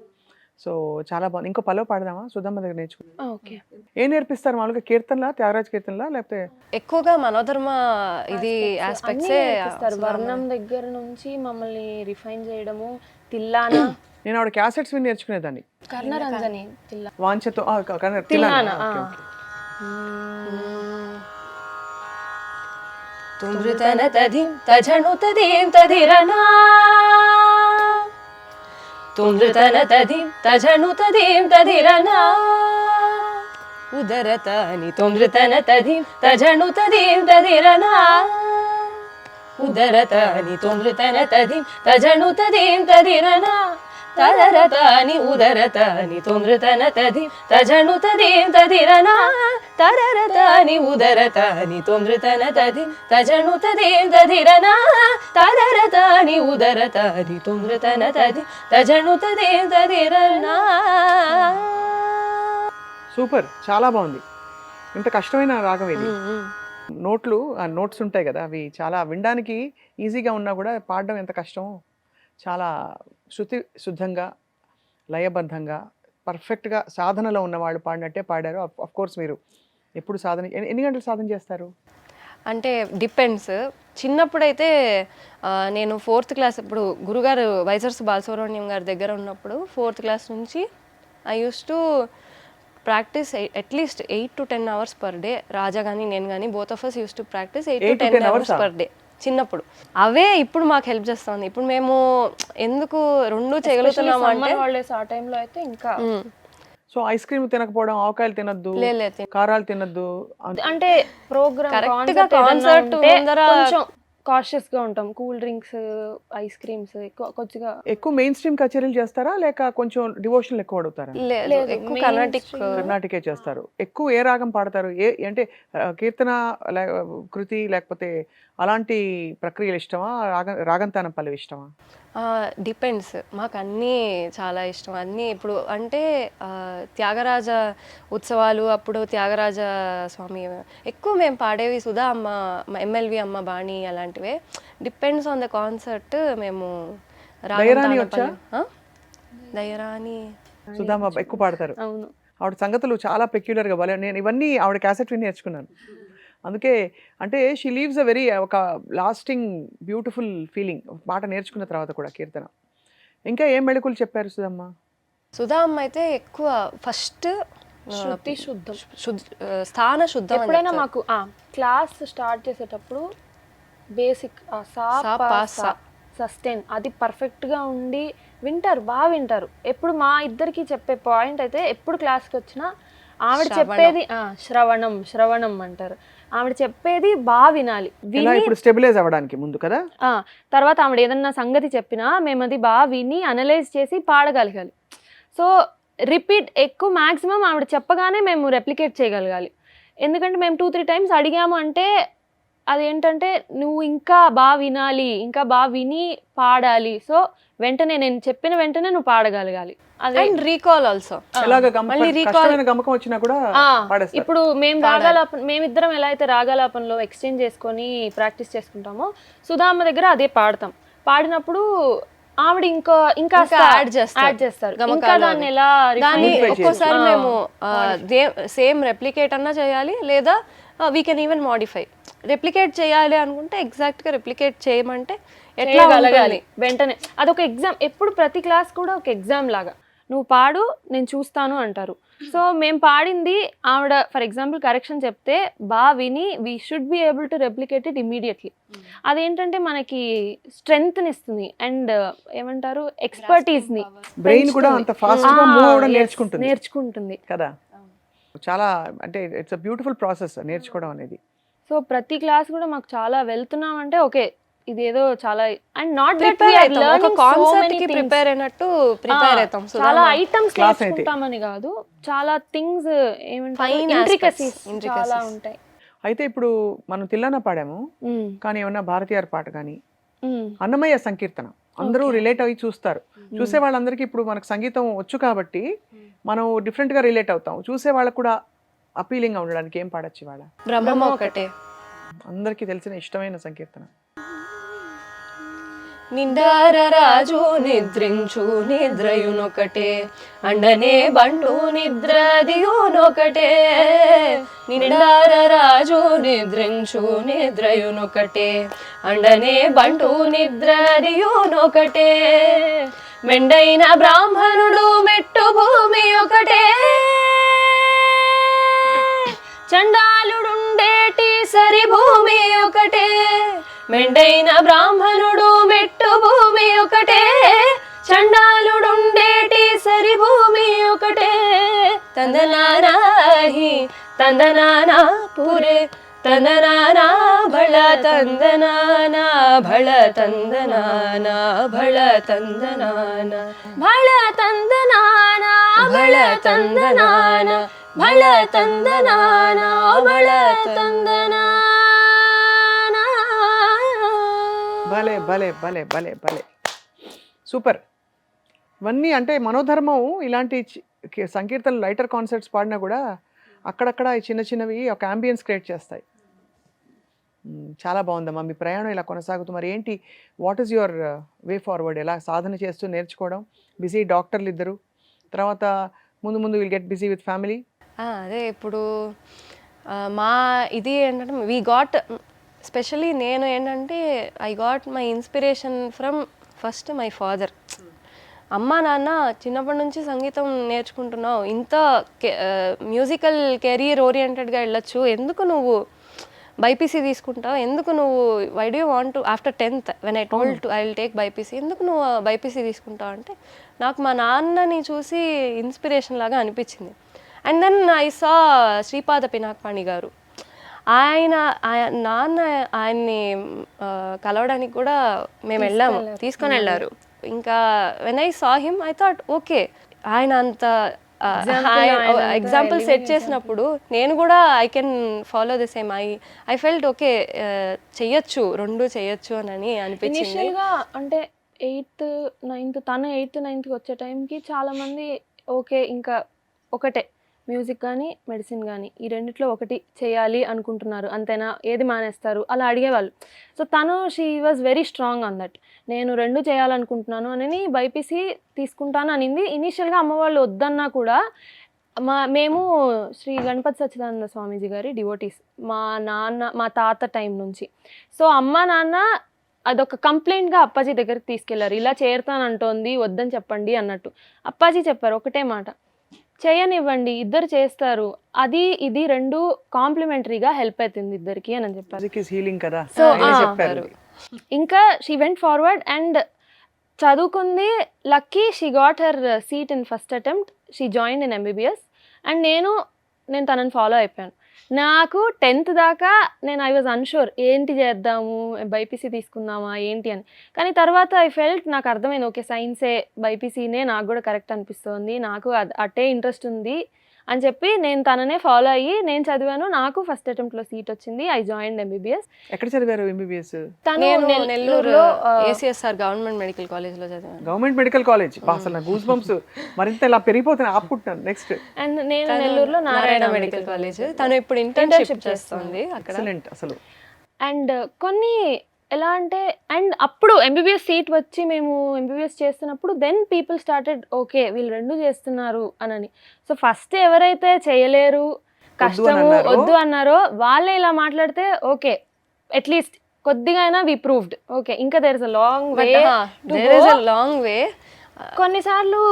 సో చాలా బాగుంది. ఇంకో పలో పాడదామా? సుధమ్మ దగ్గర నేర్చుకుంటాం. ఓకే. ఏం నేర్పిస్తారు మామూలుగా? కీర్తనలా, త్యాగరాజ్ కీర్తనలా, లేకపోతే ఎక్కువగా మనోధర్మ ఇది ఆస్పెక్ట్సే. వర్ణం దగ్గర నుంచి మమ్మల్ని రిఫైన్ చేయడము, తిల్లానా. నేను ఆవిడ క్యాసెట్స్ విని నేర్చుకునేదాన్ని. కర్ణరంజని వాంఛతో తిల్లానా. తుందృతన తధిం తజను తదీం తదిరనా, తుందృతన తధిం తజను తదీం తదిరనా, ఉదరతాని తుందృతన తధిం తజను తదీం తదిరనా, ఉదరతాని తుందృతన తధిం తజను తదీం తదిరనా, తరరతాని ఉదరతాని తుందృతన తధిం తజను తదీం తదిరనా, తరరతాని ఉదరతాని తుందృతన తధిం తజను తదీం తదిరనా, తరరతాని ఉదరతాని తుందృతన తధిం తజను తదీం తదిరనా. సూపర్, చాలా బాగుంది. ఇంత కష్టమైన రాగం ఇది. నోట్స్ ఉంటాయి కదా, అవి చాలా వినడానికి ఈజీగా ఉన్నా కూడా పాడడం ఎంత కష్టమో. చాలా శృతి శుద్ధంగా, లయబద్ధంగా, పర్ఫెక్ట్గా సాధనలో ఉన్నవాళ్ళు పాడినట్టే పాడారు. అఫ్ కోర్స్ మీరు ఎప్పుడు సాధన, ఎన్ని గంటలు సాధన చేస్తారు? అంటే డిపెండ్స్. చిన్నప్పుడైతే నేను 4th క్లాస్ ఇప్పుడు గురుగారు వైజర్స్ బాలసుబ్రహ్మణ్యం గారి దగ్గర ఉన్నప్పుడు 4th క్లాస్ నుంచి I use to practice at least 8 to 10 hours per day. Raja కానీ నేను కానీ both of us use to practice 8 to 10 hours per day చిన్నప్పుడు. అవే ఇప్పుడు మాకు హెల్ప్ చేస్తుంది. ఇప్పుడు మేము ఎందుకు రెండు చేయగలుగుతున్నాము అంటే హాలిడేస్ ఆ టైంలో అయితే ఇంకా. సో ఐస్ క్రీమ్ తినకపోవడం, ఆవకాయలు తినద్దు, కారాలు తినద్దు అంటే ప్రోగ్రామ్ కరెక్ట్ గా కాన్సర్ట్ ముందర కొంచెం కాషియస్ గా ఉంటాం. కూల్ డ్రింక్స్, ఐస్ క్రీమ్స్ కొద్దిగా ఎక్కువ మెయిన్ స్ట్రీమ్ కచేరీలు చేస్తారా, లేక కొంచెం డివోషనల్ ఎక్కువ అడుగుతారా? ఎక్కువ కర్ణాటకే చేస్తారు. ఎక్కువ ఏ రాగం పాడతారు? అంటే కీర్తన కృతి లేకపోతే అలాంటి ప్రక్రియలు ఇష్టమా, రాగంతానం పల్లవి ఇష్టమా? డిపెండ్స్. మాకు అన్నీ చాలా ఇష్టం. అన్నీ ఇప్పుడు అంటే త్యాగరాజ ఉత్సవాలు అప్పుడు త్యాగరాజ స్వామి ఎక్కువ మేము పాడేవి. సుధా అమ్మ, ఎంఎల్వి అమ్మ బాణి అలాంటివే. Depends on the concert. మేము దయరాని సుధామ ఎక్కువ పాడతారు. అవును. ఆవిడ సంగతులు చాలా పెక్యులర్గా భలే. నేను ఇవన్నీ ఆవిడ క్యాసెట్ విని నేర్చుకున్నాను. అందుకే అంటే షీ లీవ్స్ అ వెరీ ఒక లాస్టింగ్ బ్యూటిఫుల్ ఫీలింగ్ పాట నేర్చుకున్న తర్వాత కూడా. కీర్తన ఇంకా ఏం మెళకువలు చెప్పారు సుధమ్మ? సుధా అమ్మ అయితే ఎక్కువ ఫస్ట్ శృతి శుద్ధం, స్థాన శుద్ధం. ఎప్పుడైనా మాకు క్లాస్ స్టార్ట్ చేసేటప్పుడు బేసిక్ సస్టైన్ అది పర్ఫెక్ట్గా ఉండి వింటారు, బాగా వింటారు. ఎప్పుడు మా ఇద్దరికి చెప్పే పాయింట్ అయితే ఎప్పుడు క్లాస్కి వచ్చినా ఆవిడ చెప్పేది శ్రవణం అంటారు. ఆవిడ చెప్పేది బాగా వినాలి. ఇప్పుడు స్టెబిలైజ్ అవ్వడానికి ముందు కదా. తర్వాత ఆవిడ ఏదన్నా సంగతి చెప్పినా మేము అది బాగా విని అనలైజ్ చేసి పాడగలగాలి. సో రిపీట్ ఎక్కువ మ్యాక్సిమం ఆవిడ చెప్పగానే మేము రెప్లికేట్ చేయగలగాలి. ఎందుకంటే మేము 2-3 times అడిగాము అంటే అదేంటంటే నువ్వు ఇంకా బాగా వినాలి, ఇంకా బాగా విని పాడాలి. సో వెంటనే నేను చెప్పిన వెంటనే నువ్వు పాడగలగాలి. అదే అండ్ రీకాల్ ఆల్సో. ఎలాగ మళ్ళీ recall- కష్టమైన గమకం వచ్చినా కూడా పాడేస్తారు. ఇప్పుడు మేమిద్దరం ఎలా అయితే రాగాలాపనలో ఎక్స్చేంజ్ చేసుకొని ప్రాక్టీస్ చేసుకుంటామో సుధామ్మ దగ్గర అదే పాడతాం. పాడినప్పుడు ఆవిడ ఇంకా ఇంకా యాడ్ చేస్తారు. ఇంకా దాన్ని ఎలా దాన్ని Modify ఒక్కోసారి చేసి. మేము సేమ్ రెప్లికేట్ అన్నా చేయాలి, లేదా we can even modify. Replicate చేయాలి అనుకుంటే ఎగ్జాక్ట్ గా రెప్లికేట్ చేయమంటే ఎట్లా చేయగలగాలి ఉంటుంది? వెంటనే. అదొక ఎగ్జామ్. ఎప్పుడు ప్రతి క్లాస్ కూడా ఒక ఎగ్జామ్ లాగా, నువ్వు పాడు నేను చూస్తాను అంటారు. సో మేము పాడింది ఆవిడ ఫర్ ఎగ్జాంపుల్ కరెక్షన్ చెప్తే బాగా విని we should be able to replicate it immediately. అదేంటంటే మనకి స్ట్రెంగ్త్ని ఇస్తుంది అండ్ ఏమంటారు ఎక్స్పర్టీస్ని బ్రెయిన్ కూడా అంత ఫాస్ట్ గా మూవ్ అవ్వడం నేర్చుకుంటుంది కదా. చాలా అంటే ఇట్స్ అ బ్యూటిఫుల్ ప్రాసెస్ నేర్చుకోవడం అనేది. సో ప్రతి క్లాస్ కూడా మాకు చాలా వెళ్తున్నాం అంటే ఓకే ఇదేదో చాలా అండ్ నాట్ ప్రిపేర్ అవుతాం, ఒక కాన్సెప్ట్ కి ప్రిపేర్ అయినట్టు ప్రిపేర్ అవుతాం. సో చాలా ఐటమ్స్ Class అయితే. నేర్చుకుంటామని కాదు, చాలా థింగ్స్ ఏమంటారు Fine ఇంట్రికసీస్ aspects, చాలా intricacies. ఉంటాయి. అయితే ఇప్పుడు మనం తిల్లన పాడాము, మ్మ్. కానీ ఏమన్నా భారతీయార్ పాట కానీ మ్మ్. అన్నమయ్య సంకీర్తన అందరూ Okay. రిలేట్ అయ్యి చూస్తారు. చూసే వాళ్ళందరికీ ఇప్పుడు మనకు సంగీతం వచ్చు కాబట్టి మనం డిఫరెంట్ గా రిలేట్ అవుతాం. చూసే వాళ్ళకు కూడా అపీలింగ్ గా ఉండడానికి ఏం పాడొచ్చు వాళ్ళ బ్రహ్మం ఒకటే. అందరికీ తెలిసిన ఇష్టమైన సంకీర్తన. నిండార రాజు నిద్రించు నిద్రయునొకటే, అండనే బంటు నిద్రదియునొకటే. నిండార రాజు నిద్రించు నిద్రయునొకటే, అండనే బంటు నిద్రదియునొకటే. మెండైన బ్రాహ్మణుడు మెట్టు భూమి ఒకటే, చండాలుడుండేటి సరి భూమి ఒకటే. మెండైన బ్రాహ్మణుడు మెట్టు భూమి ఒకటే, చండాలుడుండేటి సరి భూమి ఒకటే. తందనానాహి తందనానా పురే తందనానా భళ తందనానా భళ తందనానా భళ తందనానా భళ తందనానా భళ తందనానా భళ తందనానా భళ తందనానా. భలే భలే భలే భలే భలే సూపర్. ఇవన్నీ అంటే మనోధర్మం ఇలాంటి సంకీర్తనలు లైటర్ కాన్సర్ట్స్ పాడినా కూడా అక్కడక్కడ ఈ చిన్న చిన్నవి ఒక అంబియన్స్ క్రియేట్ చేస్తాయి. చాలా బాగుందమ్మా మీ ప్రయాణం ఇలా కొనసాగుతూ. మరి ఏంటి, what is your way forward? ఎలా సాధన చేస్తూ నేర్చుకోవడం, బిజీ డాక్టర్లు ఇద్దరు, తర్వాత ముందు ముందు will get busy with family. అదే ఇప్పుడు మా ఇది ఏంటంటే వీ గాట్ స్పెషలీ నేను ఏంటంటే I got my inspiration from first my father. అమ్మ నాన్న చిన్నప్పటి నుంచి సంగీతం నేర్చుకుంటున్నావు, ఇంత మ్యూజికల్ కెరీర్ ఓరియంటెడ్గా వెళ్ళొచ్చు, ఎందుకు నువ్వు బైపీసీ తీసుకుంటావు, ఎందుకు నువ్వు why do you want to after 10th when I told to I will take BiPC, ఎందుకు నువ్వు బైపీసీ తీసుకుంటావు అంటే నాకు మా నాన్నని చూసి ఇన్స్పిరేషన్ లాగా అనిపించింది. And then I saw Sripada Pinakapani గారు, నాన్న ఆయన్ని కలవడానికి కూడా మేము వెళ్ళాము, తీసుకొని వెళ్ళారు. ఇంకా when I saw him I thought okay, ఆయన అంత ఎగ్జాంపుల్ సెట్ చేసినప్పుడు నేను కూడా I can follow the same. I felt okay చెయ్యొచ్చు, రెండు చెయ్యొచ్చు అని అనిపించింది. ఇనిషియల్గా అంటే 8th 9th తను 8th 9th వచ్చే టైంకి చాలామంది ఓకే ఇంకా ఒకటే మ్యూజిక్ కానీ మెడిసిన్ కానీ ఈ రెండిట్లో ఒకటి చేయాలి అనుకుంటున్నారు అంతేనా, ఏది మానేస్తారు అలా అడిగేవాళ్ళు. సో తను she was very strong on that, నేను రెండు చేయాలనుకుంటున్నాను అని బైపీసీ తీసుకుంటాను అనింది. ఇనీషియల్గా అమ్మ వాళ్ళు వద్దన్నా కూడా మేము శ్రీ గణపతి సచ్చిదానంద స్వామీజీ గారి డివోటీస్, మా తాత టైం నుంచి. సో అమ్మ నాన్న అదొక కంప్లైంట్గా అప్పాజీ దగ్గరికి తీసుకెళ్లారు, ఇలా చేరుతానంటోంది వద్దని చెప్పండి అన్నట్టు. అప్పాజీ చెప్పారు ఒకటే మాట, చేయనివ్వండి ఇద్దరు చేస్తారు, అది ఇది రెండు కాంప్లిమెంటరీగా హెల్ప్ అవుతుంది ఇద్దరికి అని చెప్పారు. హీలింగ్ కదా. So, చెప్పారు. ఇంకా షీ వెంట్ ఫార్వర్డ్ అండ్ చదువుకుంది. Lucky she got her seat in first attempt, she join in MBBS. And నేను తనని ఫాలో అయిపోయాను. నాకు 10th దాకా నేను ఐ వాజ్ అన్షూర్ ఏంటి చేద్దాము, బైపీసీ తీసుకుందామా ఏంటి అని. కానీ తర్వాత ఐ ఫెల్ట్, నాకు అర్థమైంది ఓకే సైన్సే బైపీసీనే నాకు కూడా కరెక్ట్ అనిపిస్తుంది, నాకు అట్టే ఇంట్రెస్ట్ ఉంది అని చెప్పి నేను తననే ఫాలో అయ్యి నేను చదివాను. నాకు ఫస్ట్ అటెంప్ట్లో సీట్ వచ్చింది. I join MBBS. ఎక్కడ చదివారు MBBS? తను నేను నెల్లూరులో నెల్లూరులో ACSR గవర్నమెంట్ మెడికల్ కాలేజ్లో చదివాను. Government medical college. అసలు నా గూస్ బంప్స్ మరింత ఇలా పెరిగిపోతున్నాయి, ఆపుకుంటున్నాను. నెక్స్ట్ అండ్ నేను నెల్లూరులో నారాయణ మెడికల్ కాలేజ్. తను ఇప్పుడు ఇంటర్న్షిప్ చేస్తుంది అక్కడ. ఎక్సలెంట్ అసలు. అండ్ కొన్ని ఎలా అంటే అండ్ అప్పుడు MBBS సీట్ వచ్చి మేము MBBS చేస్తున్నప్పుడు దెన్ పీపుల్ స్టార్టెడ్ ఓకే వీళ్ళు రెండు చేస్తున్నారు అని. సో ఫస్ట్ ఎవరైతే చేయలేరు, కష్టము వద్దు అన్నారో వాళ్ళే ఇలా మాట్లాడితే ఓకే అట్లీస్ట్ కొద్దిగా అయినా వి ప్రూవ్డ్ ఓకే ఇంకా there is a long way. కొన్నిసార్లు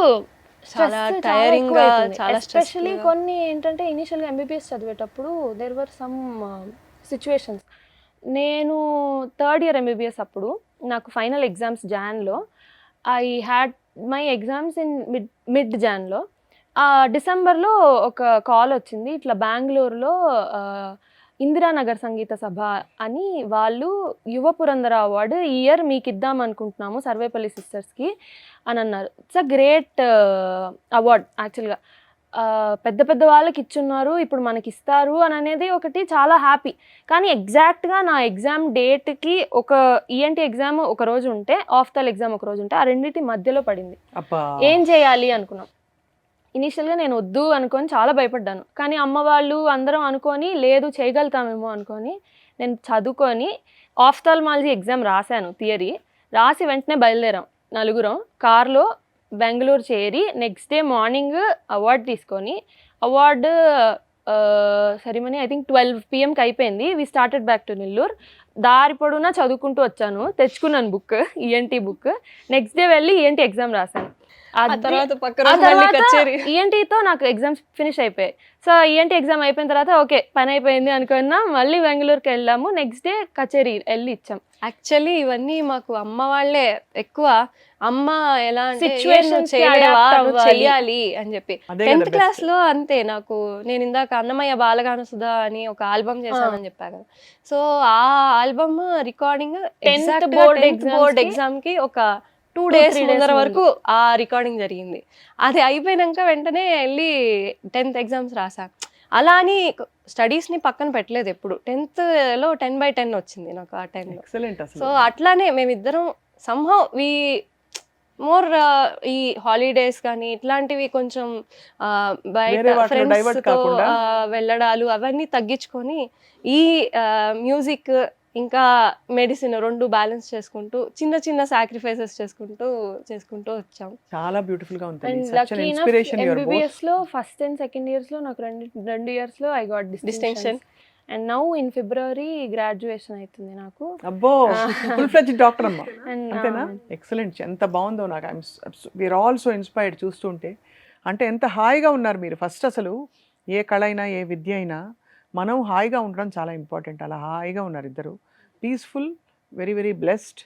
చాలా టైరింగ్ గా, చాలా ఎస్పెషల్లీ కొన్ని ఏంటంటే ఇనిషియల్గా MBBS చదివేటప్పుడు దేర్ వర్ సమ్ సిచ్యువేషన్స్. నేను థర్డ్ ఇయర్ MBBS అప్పుడు నాకు ఫైనల్ ఎగ్జామ్స్ జాన్లో, I had my exams in mid జాన్లో. డిసెంబర్లో ఒక కాల్ వచ్చింది, ఇట్లా బెంగళూరులో ఇందిరానగర్ సంగీత సభ అని వాళ్ళు యువ పురంధర అవార్డు ఈ ఇయర్ మీకు ఇద్దాం అనుకుంటున్నాము సర్వేపల్లి సిస్టర్స్కి అని అన్నారు. ఇట్స్ అ గ్రేట్ అవార్డ్ యాక్చువల్గా. పెద్ద పెద్ద వాళ్ళకి ఇచ్చున్నారు, ఇప్పుడు మనకి ఇస్తారు అని అనేది ఒకటి చాలా హ్యాపీ. కానీ ఎగ్జాక్ట్గా నా ఎగ్జామ్ డేట్కి ఒక ENT ఎగ్జామ్ ఒక రోజు ఉంటే, ఆఫ్థల్ ఎగ్జామ్ ఒక రోజు ఉంటే, ఆ రెండింటి మధ్యలో పడింది. ఏం చేయాలి అనుకున్నాం. ఇనీషియల్గా నేను వద్దు అనుకొని చాలా భయపడ్డాను. కానీ అమ్మ వాళ్ళు అందరం అనుకొని లేదు చేయగలుగుతామేమో అనుకొని నేను చదువుకొని ఆఫ్థాల్మాలజీ ఎగ్జామ్ రాశాను. థియరీ రాసి వెంటనే బయలుదేరాం నలుగురం కార్లో బెంగళూరు చేరి. నెక్స్ట్ డే మార్నింగ్ అవార్డు తీసుకొని, award ceremony I think 12 PM అయిపోయింది. We started back to Nellore. దారి పొడవునా చదువుకుంటూ వచ్చాను, తెచ్చుకున్నాను book, ENT book. Next day వెళ్ళి ENT ఎగ్జామ్ రాశాను. ENTతో నాకు ఎగ్జామ్స్ ఫినిష్ అయిపోయాయి. సో ENT ఎగ్జామ్ అయిపోయిన తర్వాత ఓకే పని అయిపోయింది అనుకున్నా, మళ్ళీ బెంగళూరుకి వెళ్ళాము. నెక్స్ట్ డే కచేరీ వెళ్ళి ఇచ్చాం. యాక్చువల్లీ ఇవన్నీ మాకు అమ్మ వాళ్ళే ఎక్కువ, అమ్మ ఎలా సిచ్యువేషన్స్ చెయ్యాలి అని చెప్పి. 10th క్లాస్లో అంతే. నాకు నేను ఇందాక అన్నమయ్య బాలగాన సుధా అని ఒక ఆల్బమ్ చేశానని చెప్పా కదా. సో ఆ ఆల్బమ్ రికార్డింగ్ 10th బోర్డ్ ఎగ్జామ్కి ఒక 2 days ముందర వరకు ఆ రికార్డింగ్ జరిగింది. అది అయిపోయినాక వెంటనే వెళ్ళి 10th ఎగ్జామ్స్ రాశాను. అలా అని స్టడీస్ని పక్కన పెట్టలేదు ఎప్పుడు. 10thలో 10/10 వచ్చింది నాకు ఆ టైంలో. సో అట్లానే మేమిద్దరం సమ్హౌ వి మోర్ ఈ హాలిడేస్ కానీ ఇట్లాంటివి కొంచెం బయట ఫ్రెండ్స్తో వెళ్ళడాలు అవన్నీ తగ్గించుకొని ఈ మ్యూజిక్ ఇంకా మెడిసిన్ 2 బ్యాలెన్స్ చేసుకుంటూ చిన్న చిన్న సాక్రిఫైసెస్ చేసుకుంటూ వచ్చాం. చాలా బ్యూటిఫుల్ గా ఉంది. MBBS లో ఫస్ట్ అండ్ సెకండ్ ఇయర్స్ లో నాకు రెండు ఇయర్స్ లో I got distinction. And now in February graduation అవుతుంది నాకు. అబ్బో ఫుల్ ఫ్లెడ్జ్డ్ డాక్టర్ అమ్మా, అంతేనా? ఎక్సలెంట్. ఎంత బాగుందో నాకు. వీఆర్ ఆల్ సో ఇన్స్పైర్డ్ చూస్తుంటే. అంటే ఎంత హాయిగా ఉన్నారు మీరు. ఫస్ట్ అసలు ఏ కళ అయినా ఏ విద్య అయినా మనం హాయిగా ఉండడం చాలా ఇంపార్టెంట్. అలా హాయిగా ఉన్నారు ఇద్దరు, peaceful, very very blessed.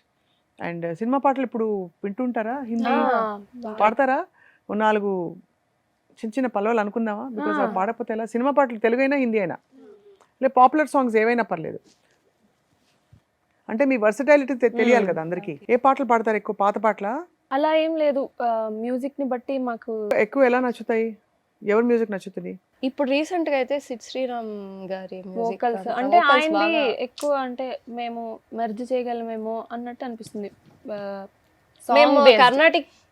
And cinema పాటలు ఇప్పుడు వింటుంటారా? హిందీ పాడతారా? 4 చిన్న చిన్న పల్లవులు అనుకుందామా? బికాస్ పాడకపోతే ఎలా? సినిమా పాటలు తెలుగు అయినా హిందీ అయినా, లేదా పాపులర్ సాంగ్స్ ఏవైనా పర్లేదు. అంటే మీ వర్సటాలిటీ తెలియాలి కదా అందరికీ. ఏ పాటలు పాడతారు ఎక్కువ? పాత పాటల? అలా ఏం లేదు, మ్యూజిక్ని బట్టి మాకు ఎక్కువ ఎలా నచ్చుతాయి? ఎవరి మ్యూజిక్ నచ్చుతుంది? ఇప్పుడు రీసెంట్ గా అయితే సిద్ శ్రీరామ్ గారి వోకల్స్ అంటే ఆయనది ఎక్కువ, అంటే మేము మెర్జ్ చేయగలమేమో అన్నట్టు అనిపిస్తుంది. మేము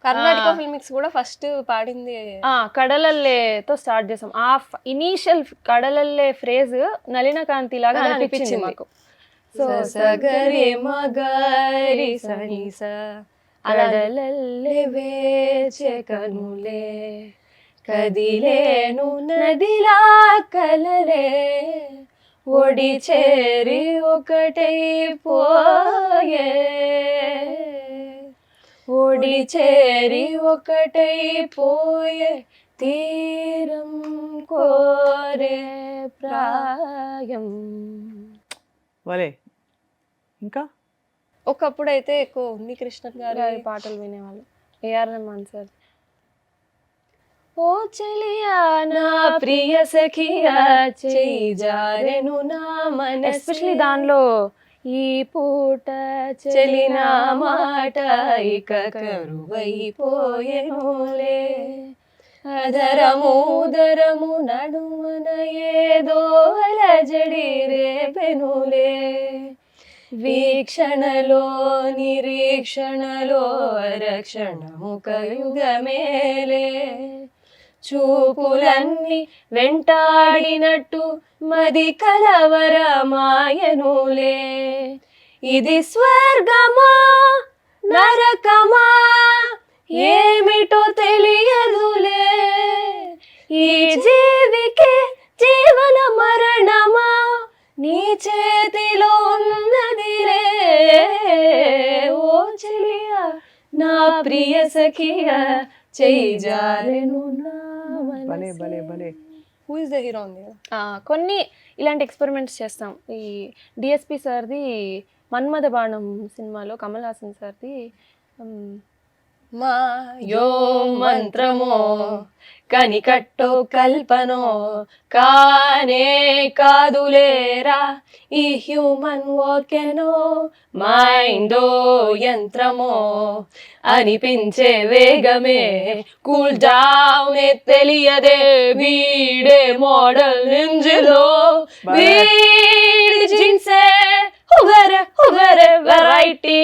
కర్ణాటక ఫిల్మిక్స్ కూడా ఫస్ట్ పాడింది కడలల్లేతో స్టార్ట్ చేసాం. ఆ ఇనీషియల్ కడలల్లే ఫ్రేజ్ నలిన కాంతి లాగా అనిపించింది మాకు. సో సగరే మగరి సనిస అలలల్లే వేచే కనులే కదిలేను నదిలా కలలే ఒడి చేరి ఒకటై పోయే ఒడి చేరి ఒకటై పోయే తీరం కోరే ప్రాయం. వలే. ఇంకా ఒకప్పుడైతే ఎక్కువ ఉన్ని కృష్ణన్ గారి పాటలు వినేవాళ్ళు. AR Rahman sir. ఓ చెలియా నా ప్రియ సఖియా చెయ్యి జారెను నా మనసు. ఎస్పెషల్లీ దానిలో ఈ పూట చెలిన మాట ఇక కరువైపోయేనులే అదరము నడుమన ఏదో అలజడి రేపెనులే వీక్షణలో నిరీక్షణలో రక్షణము కయుగమేలే చూపులన్నీ వెంటాడినట్టు మది కలవరమాయనులే ఇది స్వర్గమా నరకమా ఏమిటో తెలియదులే ఈ జీవికి జీవన మరణమా నీ చేతిలో ఉన్నదిలే ఓ చెలియా నా ప్రియ సఖియా చెయ్యి జారెను నా భలే మనసే. భలే భలే. Who is the hero on there? కొన్ని ఇలాంటి ఎక్స్పెరిమెంట్స్ చేస్తాం. ఈ డిఎస్పి సార్ది మన్మథ బాణం సినిమాలో కమల్ హాసన్ సార్ది మాయో మంత్రమో కనికట్టో కల్పనో కానే కాదులేరా ఈ హ్యూమన్ వాకెనో మైండో యంత్రమో అనిపించే వేగమే కూల్ డౌన్ తెలియదే వీడే మోడల్ ఇంజిలో వీడి జిన్సే హుగరే వెరైటీ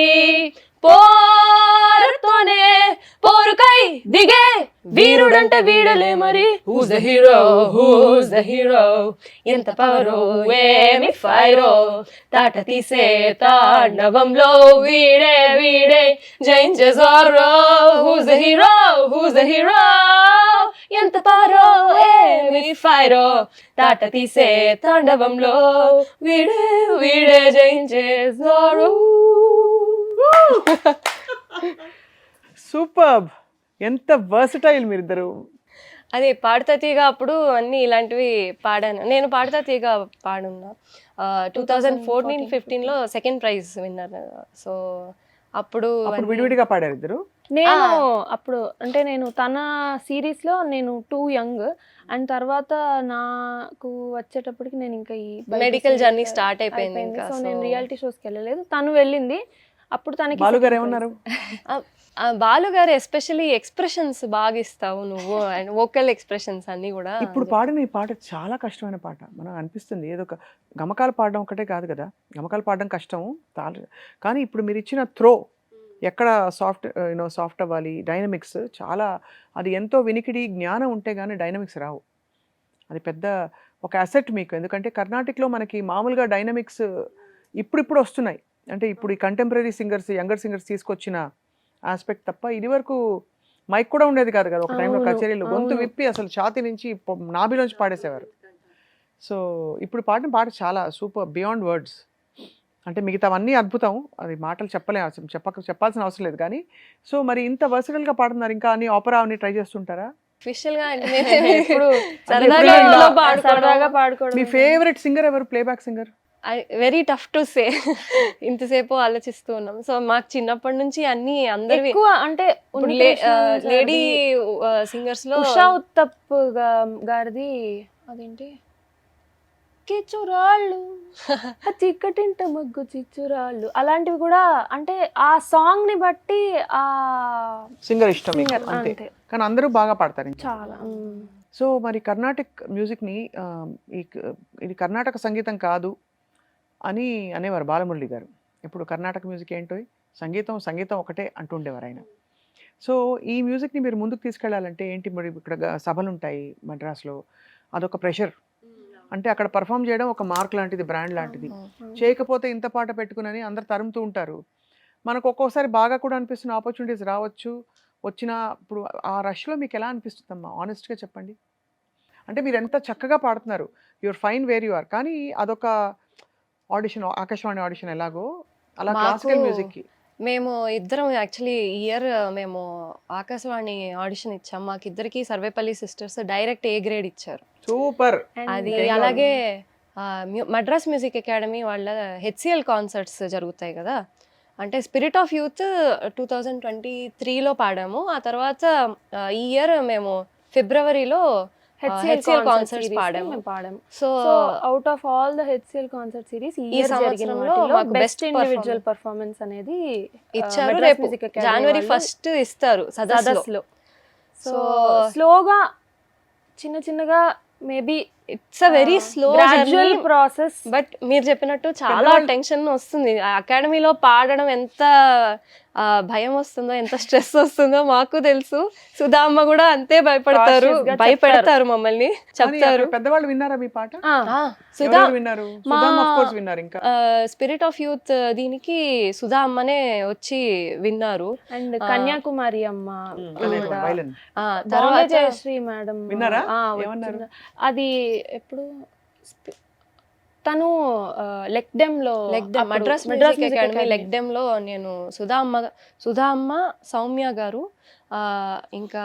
పోరుతోనే పోరుకై దిగే వీరుడంటే వీడలే మరి హూజ్ ద హీరో ఎంత పవరో ఏమి ఫైరో తాట తీసే తాండవంలో వీడే జయించే జోరో హూజ్ ద హీరో ఎంత పవరో ఏమి ఫైరో తాట తీసే తాండవంలో వీడే జయించే జోరో. సూపర్. ఎంత వర్సటైల్ మీరిద్దరు. అదే పాడుతా తీగ అప్పుడు అన్ని ఇలాంటివి పాడాను. నేను పాడుతా తీగ పాడున్నా 2014-15లో సెకండ్ ప్రైజ్ విన్నర్. సో అప్పుడు అప్పుడు విడివిడిగా పాడారు ఇద్దరు. నేను అప్పుడు అంటే నేను తన సిరీస్లో నేను 2 యంగ్ అండ్ తర్వాత నాకు వచ్చేటప్పటికి నేను ఇంకా ఈ మెడికల్ జర్నీ స్టార్ట్ అయిపోయింది ఇంకా. సో నేను రియాలిటీ షోస్కి వెళ్ళలేదు, తను వెళ్ళింది. అప్పుడు తనకి బాలుగారు ఏమన్నారు? బాలు గారు ఎస్పెషల్లీ ఎక్స్ప్రెషన్స్ బాగా ఇస్తావు నువ్వు అండ్ వోకల్ ఎక్స్ప్రెషన్స్ అన్ని కూడా. ఇప్పుడు పాడిన ఈ పాట చాలా కష్టమైన పాట. మనకు అనిపిస్తుంది ఏదో ఒక గమకాలు పాడడం ఒకటే కాదు కదా, గమకాలు పాడడం కష్టం కానీ ఇప్పుడు మీరు ఇచ్చిన త్రో ఎక్కడ సాఫ్ట్ అవ్వాలి, డైనమిక్స్ చాలా, అది ఎంతో వినికిడి జ్ఞానం ఉంటే కానీ డైనమిక్స్ రావు. అది పెద్ద ఒక అసెట్ మీకు. ఎందుకంటే కర్ణాటకలో మనకి మామూలుగా డైనమిక్స్ ఇప్పుడు వస్తున్నాయి. అంటే ఇప్పుడు ఈ కంటెంపరీ సింగర్స్, యంగర్ సింగర్స్ తీసుకొచ్చిన ఆస్పెక్ట్ తప్ప ఇది వరకు మైక్ కూడా ఉండేది కాదు కదా ఒక టైంలో. కచేరీలు గొంతు విప్పి అసలు ఛాతీ నుంచి నాభిలోంచి పాడేసేవారు. సో ఇప్పుడు పాడిన పాట చాలా సూపర్, బియాండ్ వర్డ్స్. అంటే మిగతావన్నీ అద్భుతం, అది మాటలు చెప్పాల్సిన అవసరం లేదు కానీ. సో మరి ఇంత వర్సటైల్గా పాడుతున్నారు, ఇంకా అన్ని ఆపరా అన్ని ట్రై చేస్తుంటారా? అఫీషియల్ గా ఇప్పుడు సరదాగా పాడుకోవడం. మీ ఫేవరెట్ సింగర్ ఎవరు, playback singer? Very tough to say. ఇంతసేపు ఆలోచిస్తూ ఉన్నాం. సో మాకు చిన్నప్పటి నుంచి అన్ని అందరివి ఎక్కువ అంటే లేడీ సింగర్స్ లో ఉషా ఉత్తప్ గారిది అదేంటి చిచ్చురాళ్ళు చిక్కటింట మగ్గు చిచ్చురాళ్ళు, అలాంటివి కూడా అంటే ఆ సాంగ్ ని బట్టి ఆ సింగర్ ఇష్టం మీకు, singer, అంతే. అంతే. కానీ అందరూ బాగా పాడతారు ఇంకా. చాలా సో మరి కర్ణాటక మ్యూజిక్ని ఇది కర్ణాటక సంగీతం కాదు అని అనేవారు బాలమురళి గారు. ఇప్పుడు కర్ణాటక మ్యూజిక్ ఏంటో సంగీతం ఒకటే అంటుండేవారు ఆయన. సో ఈ మ్యూజిక్ని మీరు ముందుకు తీసుకెళ్లాలంటే ఏంటి, మరి ఇక్కడ సభలు ఉంటాయి మద్రాసులో, అదొక ప్రెషర్. అంటే అక్కడ పర్ఫామ్ చేయడం ఒక మార్క్ లాంటిది, బ్రాండ్ లాంటిది. చేయకపోతే ఇంత పాట పెట్టుకుని అందరు తరుముతూ ఉంటారు. మనకు ఒక్కోసారి బాగా కూడా అనిపిస్తున్న ఆపర్చునిటీస్ రావచ్చు. ఇప్పుడు ఆ రష్లో మీకు ఎలా అనిపిస్తుందమ్మా, ఆనెస్ట్గా చెప్పండి. అంటే మీరు ఎంత చక్కగా పాడుతున్నారు, your fine where you are, కానీ అదొక ఆడిషన్, ఆకాశవాణి ఆడిషన్ ఎలాగో అలా క్లాసికల్ మ్యూజిక్కి. మేము ఇద్దరం యాక్చువల్లీ ఇయర్ మేము ఆకాశవాణి ఆడిషన్ ఇచ్చాం. మాకిద్దరికి Sarvepalli sisters direct A grade ఇచ్చారు. సూపర్. అది అలాగే మద్రాస్ మ్యూజిక్ అకాడమీ వాళ్ళ హెచ్సిఎల్ కాన్సర్ట్స్ జరుగుతాయి కదా, అంటే స్పిరిట్ ఆఫ్ యూత్ 2023లో పాడాము. ఆ తర్వాత ఈ ఇయర్ మేము ఫిబ్రవరిలో హెచ్సిఎల్ కాన్సర్ట్స్ పాడాము. So out of all the HCL concert series ఈ సంవత్సరంలో మాకు బెస్ట్ ఇండివిజువల్ పర్ఫార్మెన్స్ అనేది ఇచ్చారు. రేపు జనవరి 1 ఇస్తారు సదస్సులో. సో స్లోగా చిన్న చిన్నగా maybe it's a very slow gradual process. But మీరు చెప్పినట్టు చాలా టెన్షన్ వస్తుంది. అకాడమీలో పాడడం ఎంత భయం వస్తుందో, ఎంత స్ట్రెస్ వస్తుందో మాకు తెలుసు. సుధా అమ్మ కూడా అంతే భయపడతారు, Cautious గా భయపెడతారు మమ్మల్ని, కానీ చెప్తారు. అక్కడ పెద్దవాళ్ళు విన్నారా మీ పాట? సుధా ఎవరెవరు విన్నారు? సుధామ్ of course విన్నారు. ఇంకా స్పిరిట్ ఆఫ్ యూత్ దీనికి సుధా అమ్మనే వచ్చి విన్నారు. అండ్ కన్యాకుమారి అమ్మ కూడా. వైలన్ బాంబే తర్వాత జయశ్రీ మేడం విన్నారా? ఏమన్నారు? అది ఎప్పుడు తను లెక్డెమ్ లో మద్రాస్ మ్యూజిక్ అకాడమీ లెక్డెమ్ లో నేను సుధా అమ్మ, సౌమ్య గారు, ఇంకా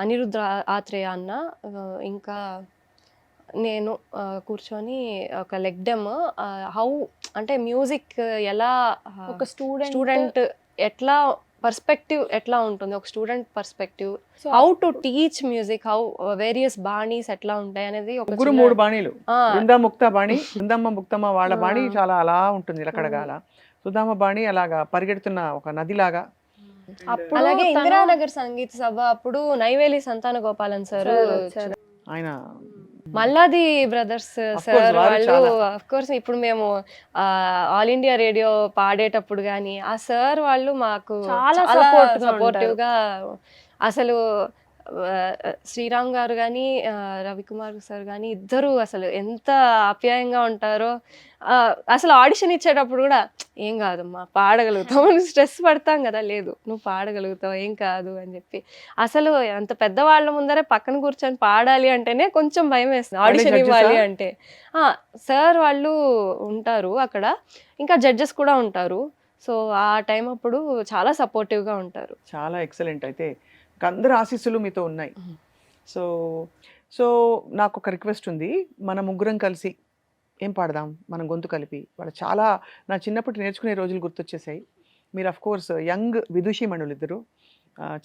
అనిరుద్ధ ఆత్రేయ అన్న, ఇంకా నేను కూర్చొని ఒక లెక్డెమ్ హౌ అంటే మ్యూజిక్ ఎలా ఒక స్టూడెంట్ ఎట్లా పర్స్పెక్టివ్ ఎట్లా ఉంటుంది, ఒక student perspective, how to teach music, how various బాణీస్ ఎట్లా ఉంటాయి అనేది ఒక ముగ్గురు చిన్న- 3 బాణీలు. బృందాముక్త బాణి, బృందమ్మ ముక్తమ్మ వాళ్ళ బాణి చాలా అలా ఉంటుంది రకరకాల. సుధామ బాణి అలాగా పరిగెడుతున్న ఒక నదిలాగా. అప్పుడు అలాగే తను- ఇందిరానగర్ సంగీత సభ అప్పుడు నైవేలి సంతాన గోపాలన్ సార్, ఆయన మల్లాది బ్రదర్స్ course, సార్ వారు వాళ్ళు చాలా. అఫ్ కోర్స్ ఇప్పుడు మేము ఆల్ ఇండియా రేడియో పాడేటప్పుడు కానీ ఆ సార్ వాళ్ళు మాకు చాలా చాలా support గా supportive గా అసలు శ్రీరామ్ గారు కానీ రవికుమార్ సార్ కానీ ఇద్దరు అసలు ఎంత ఆప్యాయంగా ఉంటారో. అసలు ఆడిషన్ ఇచ్చేటప్పుడు కూడా ఏం కాదమ్మా పాడగలుగుతావు, స్ట్రెస్ పడతాం కదా, లేదు నువ్వు పాడగలుగుతావు ఏం కాదు అని చెప్పి. అసలు అంత పెద్దవాళ్ళ ముందరే పక్కన కూర్చొని పాడాలి అంటేనే కొంచెం భయం వేస్తుంది, ఆడిషన్ judges ఇవ్వాలి ఆ? అంటే. సార్ వాళ్ళు ఉంటారు అక్కడ, ఇంకా జడ్జెస్ కూడా ఉంటారు. సో ఆ టైం అప్పుడు చాలా సపోర్టివ్గా ఉంటారు. చాలా ఎక్సలెంట్. అయితే ఇంకా అందరి ఆశీస్సులు మీతో ఉన్నాయి. సో సో నాకు ఒక రిక్వెస్ట్ ఉంది. మన ముగ్గురం కలిసి ఏం పాడదాం మనం గొంతు కలిపి. వాళ్ళు చాలా నా చిన్నప్పటి నేర్చుకునే రోజులు గుర్తొచ్చేసాయి. మీరు అఫ్ కోర్స్ యంగ్ విదుషీమణులు ఇద్దరు.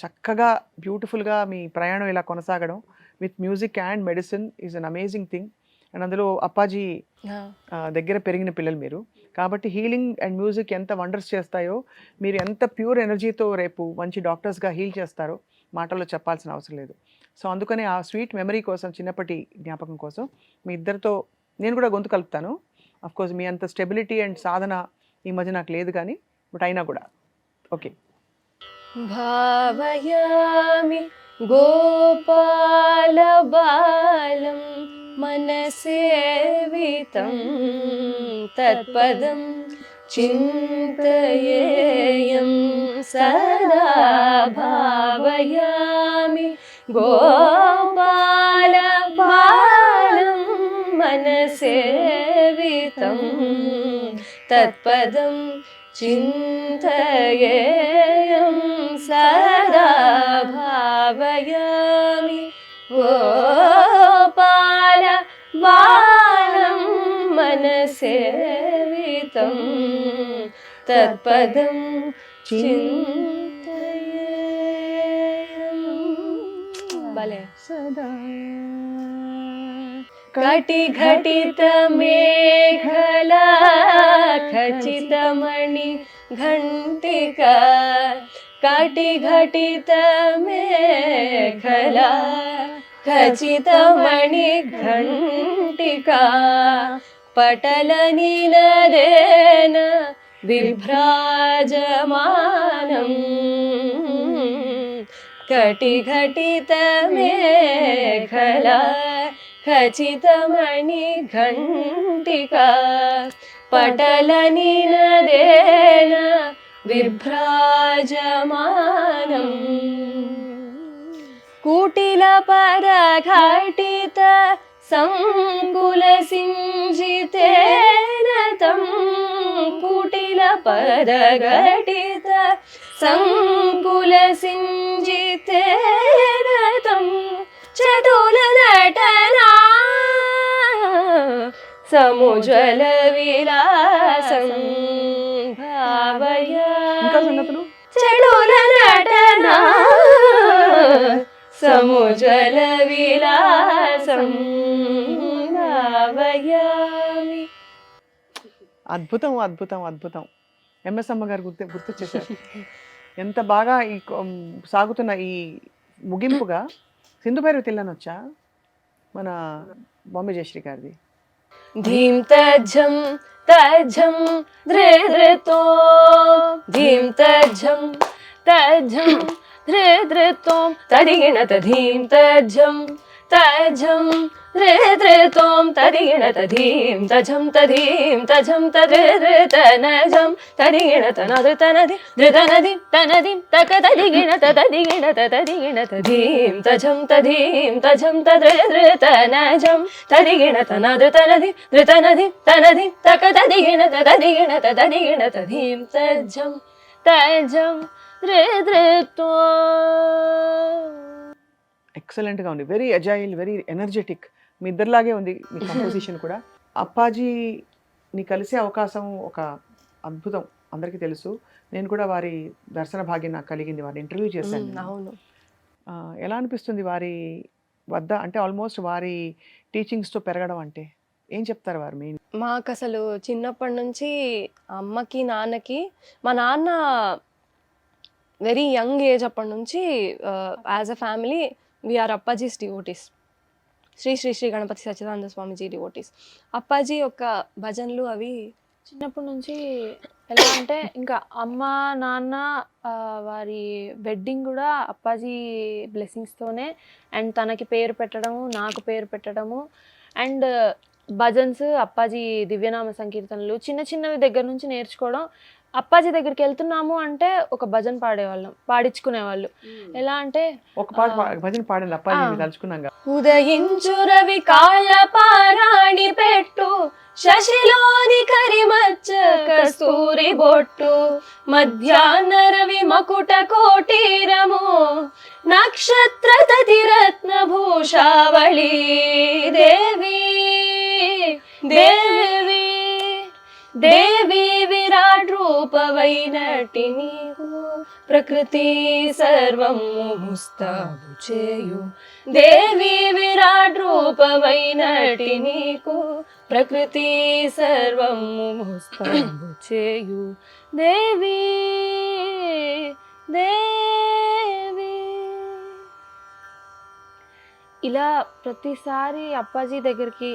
చక్కగా బ్యూటిఫుల్గా మీ ప్రయాణం ఇలా కొనసాగడం with music and medicine is an amazing thing. And అందులో అప్పాజీ దగ్గర పెరిగిన పిల్లలు మీరు కాబట్టి హీలింగ్ అండ్ మ్యూజిక్ ఎంత వండర్స్ చేస్తాయో, మీరు ఎంత ప్యూర్ ఎనర్జీతో రేపు మంచి డాక్టర్స్గా హీల్ చేస్తారో మాటల్లో చెప్పాల్సిన అవసరం లేదు. సో అందుకని ఆ స్వీట్ మెమరీ కోసం, చిన్నప్పటి జ్ఞాపకం కోసం మీ ఇద్దరితో నేను కూడా గొంతు కలుపుతాను. కోర్స్ మీ అంత స్టెబిలిటీ అండ్ సాధన ఈ మధ్య నాకు లేదు కానీ, బట్ అయినా కూడా ఓకే. భావయామి గోపాల బాలం మనసేవితం తత్పదం చింతయేయం సదా. భావయామి గోపాల బాలం మనసేవితం తత్పదం చింతయేయం సదా. భావయామి గోపాల బాలం మనసేవితం తత్పదం చింతయేయం. భలే. కటి ఘటిత మేఘలా ఖచితమణి ఘంటిక. కటి ఘటిత మేఘలా ఖచితమణి ఘంటిక. పటల నినదేన విభ్రాజమానం. కటి ఘటిత మేఘలా ఖచితమణి ఘంటిక. పటల నినదేన విభ్రాజమానం. కుటిల పరఘటిత సంకుల సింజితేన తం. కుటిల పరఘటిత సంకుల సింజితేన తం. చతుల నటనా సముజ్వల విలాసం. ఇంకా సంగతులు చెడుల నటనా సముజ్వల విలాసం. భావయామి. అద్భుతం అద్భుతం అద్భుతం. ఎంఎస్ అమ్మ గారు గుర్తొచ్చేసారు. ఎంత బాగా ఈ సాగుతున్న ఈ ముగింపుగా సింధు భైరవి తిల్లని వచ్చా మన బాంబే జయశ్రీ గారిది. ధీం తజ్జం తజ్జం ధృ ధృతో ధీం తజ్జం తజ్జం ధృ ధృతోం తదిగిణత ధీం తజ్జం తజ్జం ధృ ధృతోం తదిగిణత ధీం తజం తధీం తజం తదృతనజం తదిగిణత నదృతనది ధృతనది తనది తక తదిగిణత తదిగిణత తదిగిణత ధీం తజం తధీం తజం తదృతనజం తదిగిణత నదృతనది ధృతనది తనది తక తదిగిణత తదిగిణత తదిగిణత ధీం తజ్జం తజం ధృతో. ఎక్సలెంట్గా ఉంది, వెరీ అజైల్, వెరీ ఎనర్జెటిక్. మీ ఇద్దరిలాగే ఉంది మీ కంపోజిషన్ కూడా. అప్పాజీని కలిసే అవకాశం ఒక అద్భుతం, అందరికీ తెలుసు. నేను కూడా వారి దర్శన భాగ్యం నాకు కలిగింది, వారిని ఇంటర్వ్యూ చేశాను నేను. అవును. ఎలా అనిపిస్తుంది వారి వద్ద, అంటే ఆల్మోస్ట్ వారి టీచింగ్స్తో పెరగడం అంటే ఏం చెప్తారు వారు మెయిన్? మాకు అసలు చిన్నప్పటి నుంచి అమ్మకి నాన్నకి, మా నాన్న వెరీ యంగ్ ఏజ్ అప్పటి నుంచి యాజ్ అ ఫ్యామిలీ వీఆర్ అప్పాజీస్ డివోటీస్, శ్రీ శ్రీ శ్రీ గణపతి సచ్చిదానంద స్వామిజీ డివోటీస్. అప్పాజీ యొక్క భజనలు అవి చిన్నప్పటి నుంచి ఎలా అంటే ఇంకా అమ్మ నాన్న వారి వెడ్డింగ్ కూడా అప్పాజీ బ్లెస్సింగ్స్తోనే, అండ్ తనకి పేరు పెట్టడము, నాకు పేరు పెట్టడము, అండ్ భజన్స్, అప్పాజీ దివ్యనామ సంకీర్తనలు చిన్న చిన్నవి దగ్గర నుంచి నేర్చుకోవడం. అప్పాజీ దగ్గరికి వెళ్తున్నాము అంటే ఒక భజన పాడేవాళ్ళం, పాడించుకునేవాళ్ళు. ఎలా అంటే ఒక పాట భజన పాడండి అప్పాజీ తలుచుకున్నాగా. ఉదయించు రవి కాళ్ళ పారాణి పెట్టు, శశిలోని కరిమచ్చ కస్తూరి బొట్టు, మధ్యాహ్న రవి మకుట కోటీరము, నక్షత్ర తతిరత్న భూషావళి దేవి దేవి దేవి విరాట్ రూపవైనటి నీకు, ప్రకృతి సర్వము ముస్తాబు చేయు, దేవి విరాట్ రూపవైనటి నీకు, ప్రకృతి సర్వము ముస్తాబు చేయు, దేవి దేవి. ఇలా ప్రతిసారి అప్పాజీ దగ్గరికి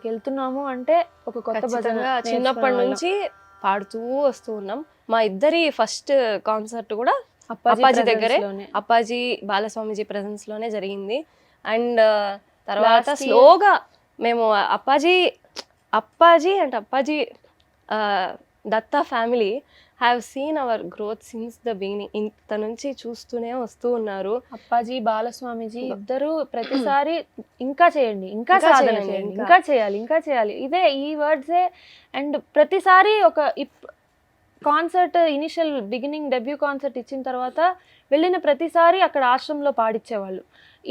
వెళ్తున్నాము అంటే ఒక కొత్త భజన ఖచ్చితంగా చిన్నప్పటి నుంచి పాడుతూ వస్తూ ఉన్నాం. మా ఇద్దరి ఫస్ట్ కాన్సర్ట్ కూడా అప్పాజీ దగ్గరే, అప్పాజీ బాలస్వామిజీ ప్రెజెన్స్ లోనే జరిగింది. అండ్ తర్వాత స్లోగా మేము Appaji Datta family have seen our growth since the beginning. ఇంత నుంచి చూస్తూనే వస్తూ ఉన్నారు. అప్పాజీ బాలస్వామిజీ ఇద్దరు ప్రతిసారి ఇంకా చేయండి, ఇంకా సాధన చేయండి, ఇంకా చేయాలి, ఇంకా చేయాలి, ఇదే ఈ వర్డ్సే. అండ్ ప్రతిసారి ఒక concert initial beginning debut concert ఇచ్చిన తర్వాత వెళ్ళిన ప్రతిసారి అక్కడ ఆశ్రమంలో పాడించేవాళ్ళు.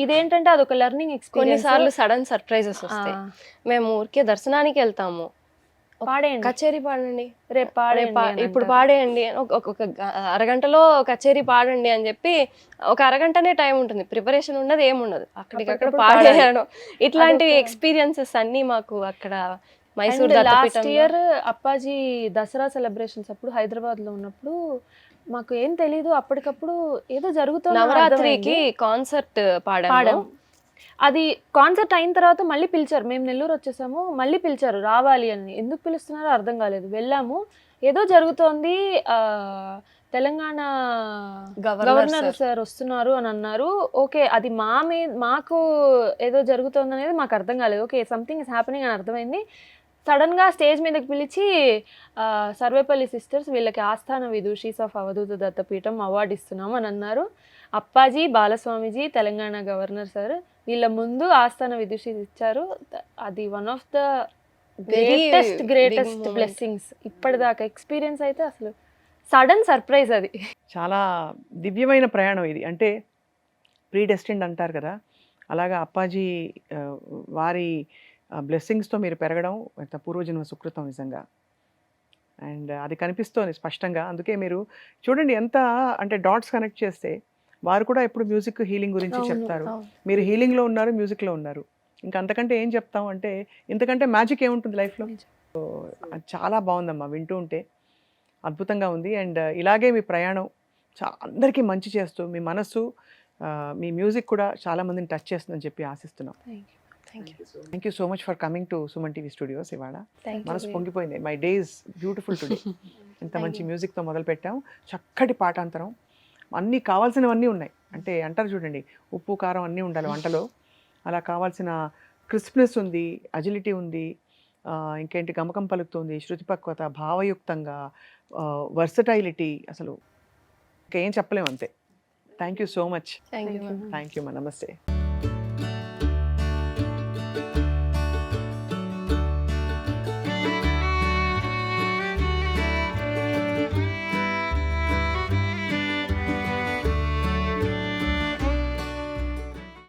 ఇదేంటంటే అదొక లెర్నింగ్ ఎక్స్పీరియన్స్. కొన్నిసార్లు సడన్ సర్ప్రైజెస్ వస్తాయి. మేము ఊరికే దర్శనానికి వెళ్తాము, పాడేయండి, కచేరీ పాడండి, రేపు పాడేయండి, ఇప్పుడు పాడేయండి, ఒక అరగంటలో కచేరీ పాడండి అని చెప్పి ఒక అరగంటనే టైం ఉంటుంది, ప్రిపరేషన్ ఉండదు, ఏముండదు, అక్కడికక్కడ పాడేయడం. ఇట్లాంటి ఎక్స్పీరియన్సెస్ అన్ని మాకు అక్కడ Mysore last year Appaji Dasara celebrations అప్పుడు హైదరాబాద్ లో ఉన్నప్పుడు మాకు ఏం తెలీదు, అప్పటికప్పుడు ఏదో జరుగుతుంది, నవరాత్రికి కాన్సర్ట్ పాడాము. అది కాన్సర్ట్ అయిన తర్వాత మళ్ళీ పిలిచారు, మేము నెల్లూరు వచ్చేసాము, మళ్ళీ పిలిచారు రావాలి అని. ఎందుకు పిలుస్తున్నారో అర్థం కాలేదు, వెళ్ళాము. ఏదో జరుగుతోంది, తెలంగాణ గవర్నర్ సార్ వస్తున్నారు అని అన్నారు. ఓకే, అది మాకు ఏదో జరుగుతుంది అనేది మాకు అర్థం కాలేదు. ఓకే, సంథింగ్ ఇస్ హ్యాపెనింగ్ అని అర్థమైంది. సడన్గా స్టేజ్ మీదకి పిలిచి సర్వేపల్లి సిస్టర్స్ వీళ్ళకి ఆస్థాన విదూషీస్ ఆఫ్ అవధూత దత్తపీఠం అవార్డు ఇస్తున్నాం అని అన్నారు. అప్పాజీ బాలస్వామిజీ తెలంగాణ గవర్నర్ సార్ వీళ్ళ ముందు ఆస్థాన విదూషీస్ ఇచ్చారు. అది one of the greatest blessings ఇప్పటిదాకా ఎక్స్పీరియన్స్. అయితే అసలు సడన్ సర్ప్రైజ్, అది చాలా దివ్యమైన ప్రయాణం ఇది. అంటే ప్రీ డెస్టిన్డ్ అంటారు కదా, అలాగా అప్పాజీ వారి బ్లెస్సింగ్స్తో మీరు పెరగడం ఎంత పూర్వజన్మ సుకృతం నిజంగా. అండ్ అది కనిపిస్తోంది స్పష్టంగా. అందుకే మీరు చూడండి ఎంత అంటే డాట్స్ కనెక్ట్ చేస్తే వారు కూడా ఎప్పుడు మ్యూజిక్ హీలింగ్ గురించి చెప్తారు. మీరు హీలింగ్లో ఉన్నారు, మ్యూజిక్లో ఉన్నారు. ఇంకా అంతకంటే ఏం చెప్తాం అంటే, ఇంతకంటే మ్యాజిక్ ఏముంటుంది లైఫ్లో. అది చాలా బాగుందమ్మా, వింటూ ఉంటే అద్భుతంగా ఉంది. అండ్ ఇలాగే మీ ప్రయాణం అందరికీ మంచి చేస్తూ, మీ మనస్సు మీ మ్యూజిక్ కూడా చాలా మందిని టచ్ చేస్తుందని చెప్పి ఆశిస్తున్నాం. Thank you thank you so much for coming to Suman TV studios. ఇవాళ థ్యాంక్ మనసు యూ పొంగిపోయింది. My day is beautiful today. ఇంత Thank మంచి you. మ్యూజిక్తో మొదలు పెట్టాం, చక్కటి పాఠాంతరం, అన్నీ కావాల్సినవన్నీ ఉన్నాయి. అంటే అంటారు చూడండి, ఉప్పు కారం అన్నీ ఉండాలి వంటలో. అలా కావాల్సిన క్రిస్ప్నెస్ ఉంది, అజిలిటీ ఉంది, ఇంకేంటి గమకం పలుకుతుంది, శృతిపక్వత, భావయుక్తంగా, వర్సటైలిటీ, అసలు ఇంకేం చెప్పలేము అంతే. Thank you so much. Thank you thank you. నమస్తే.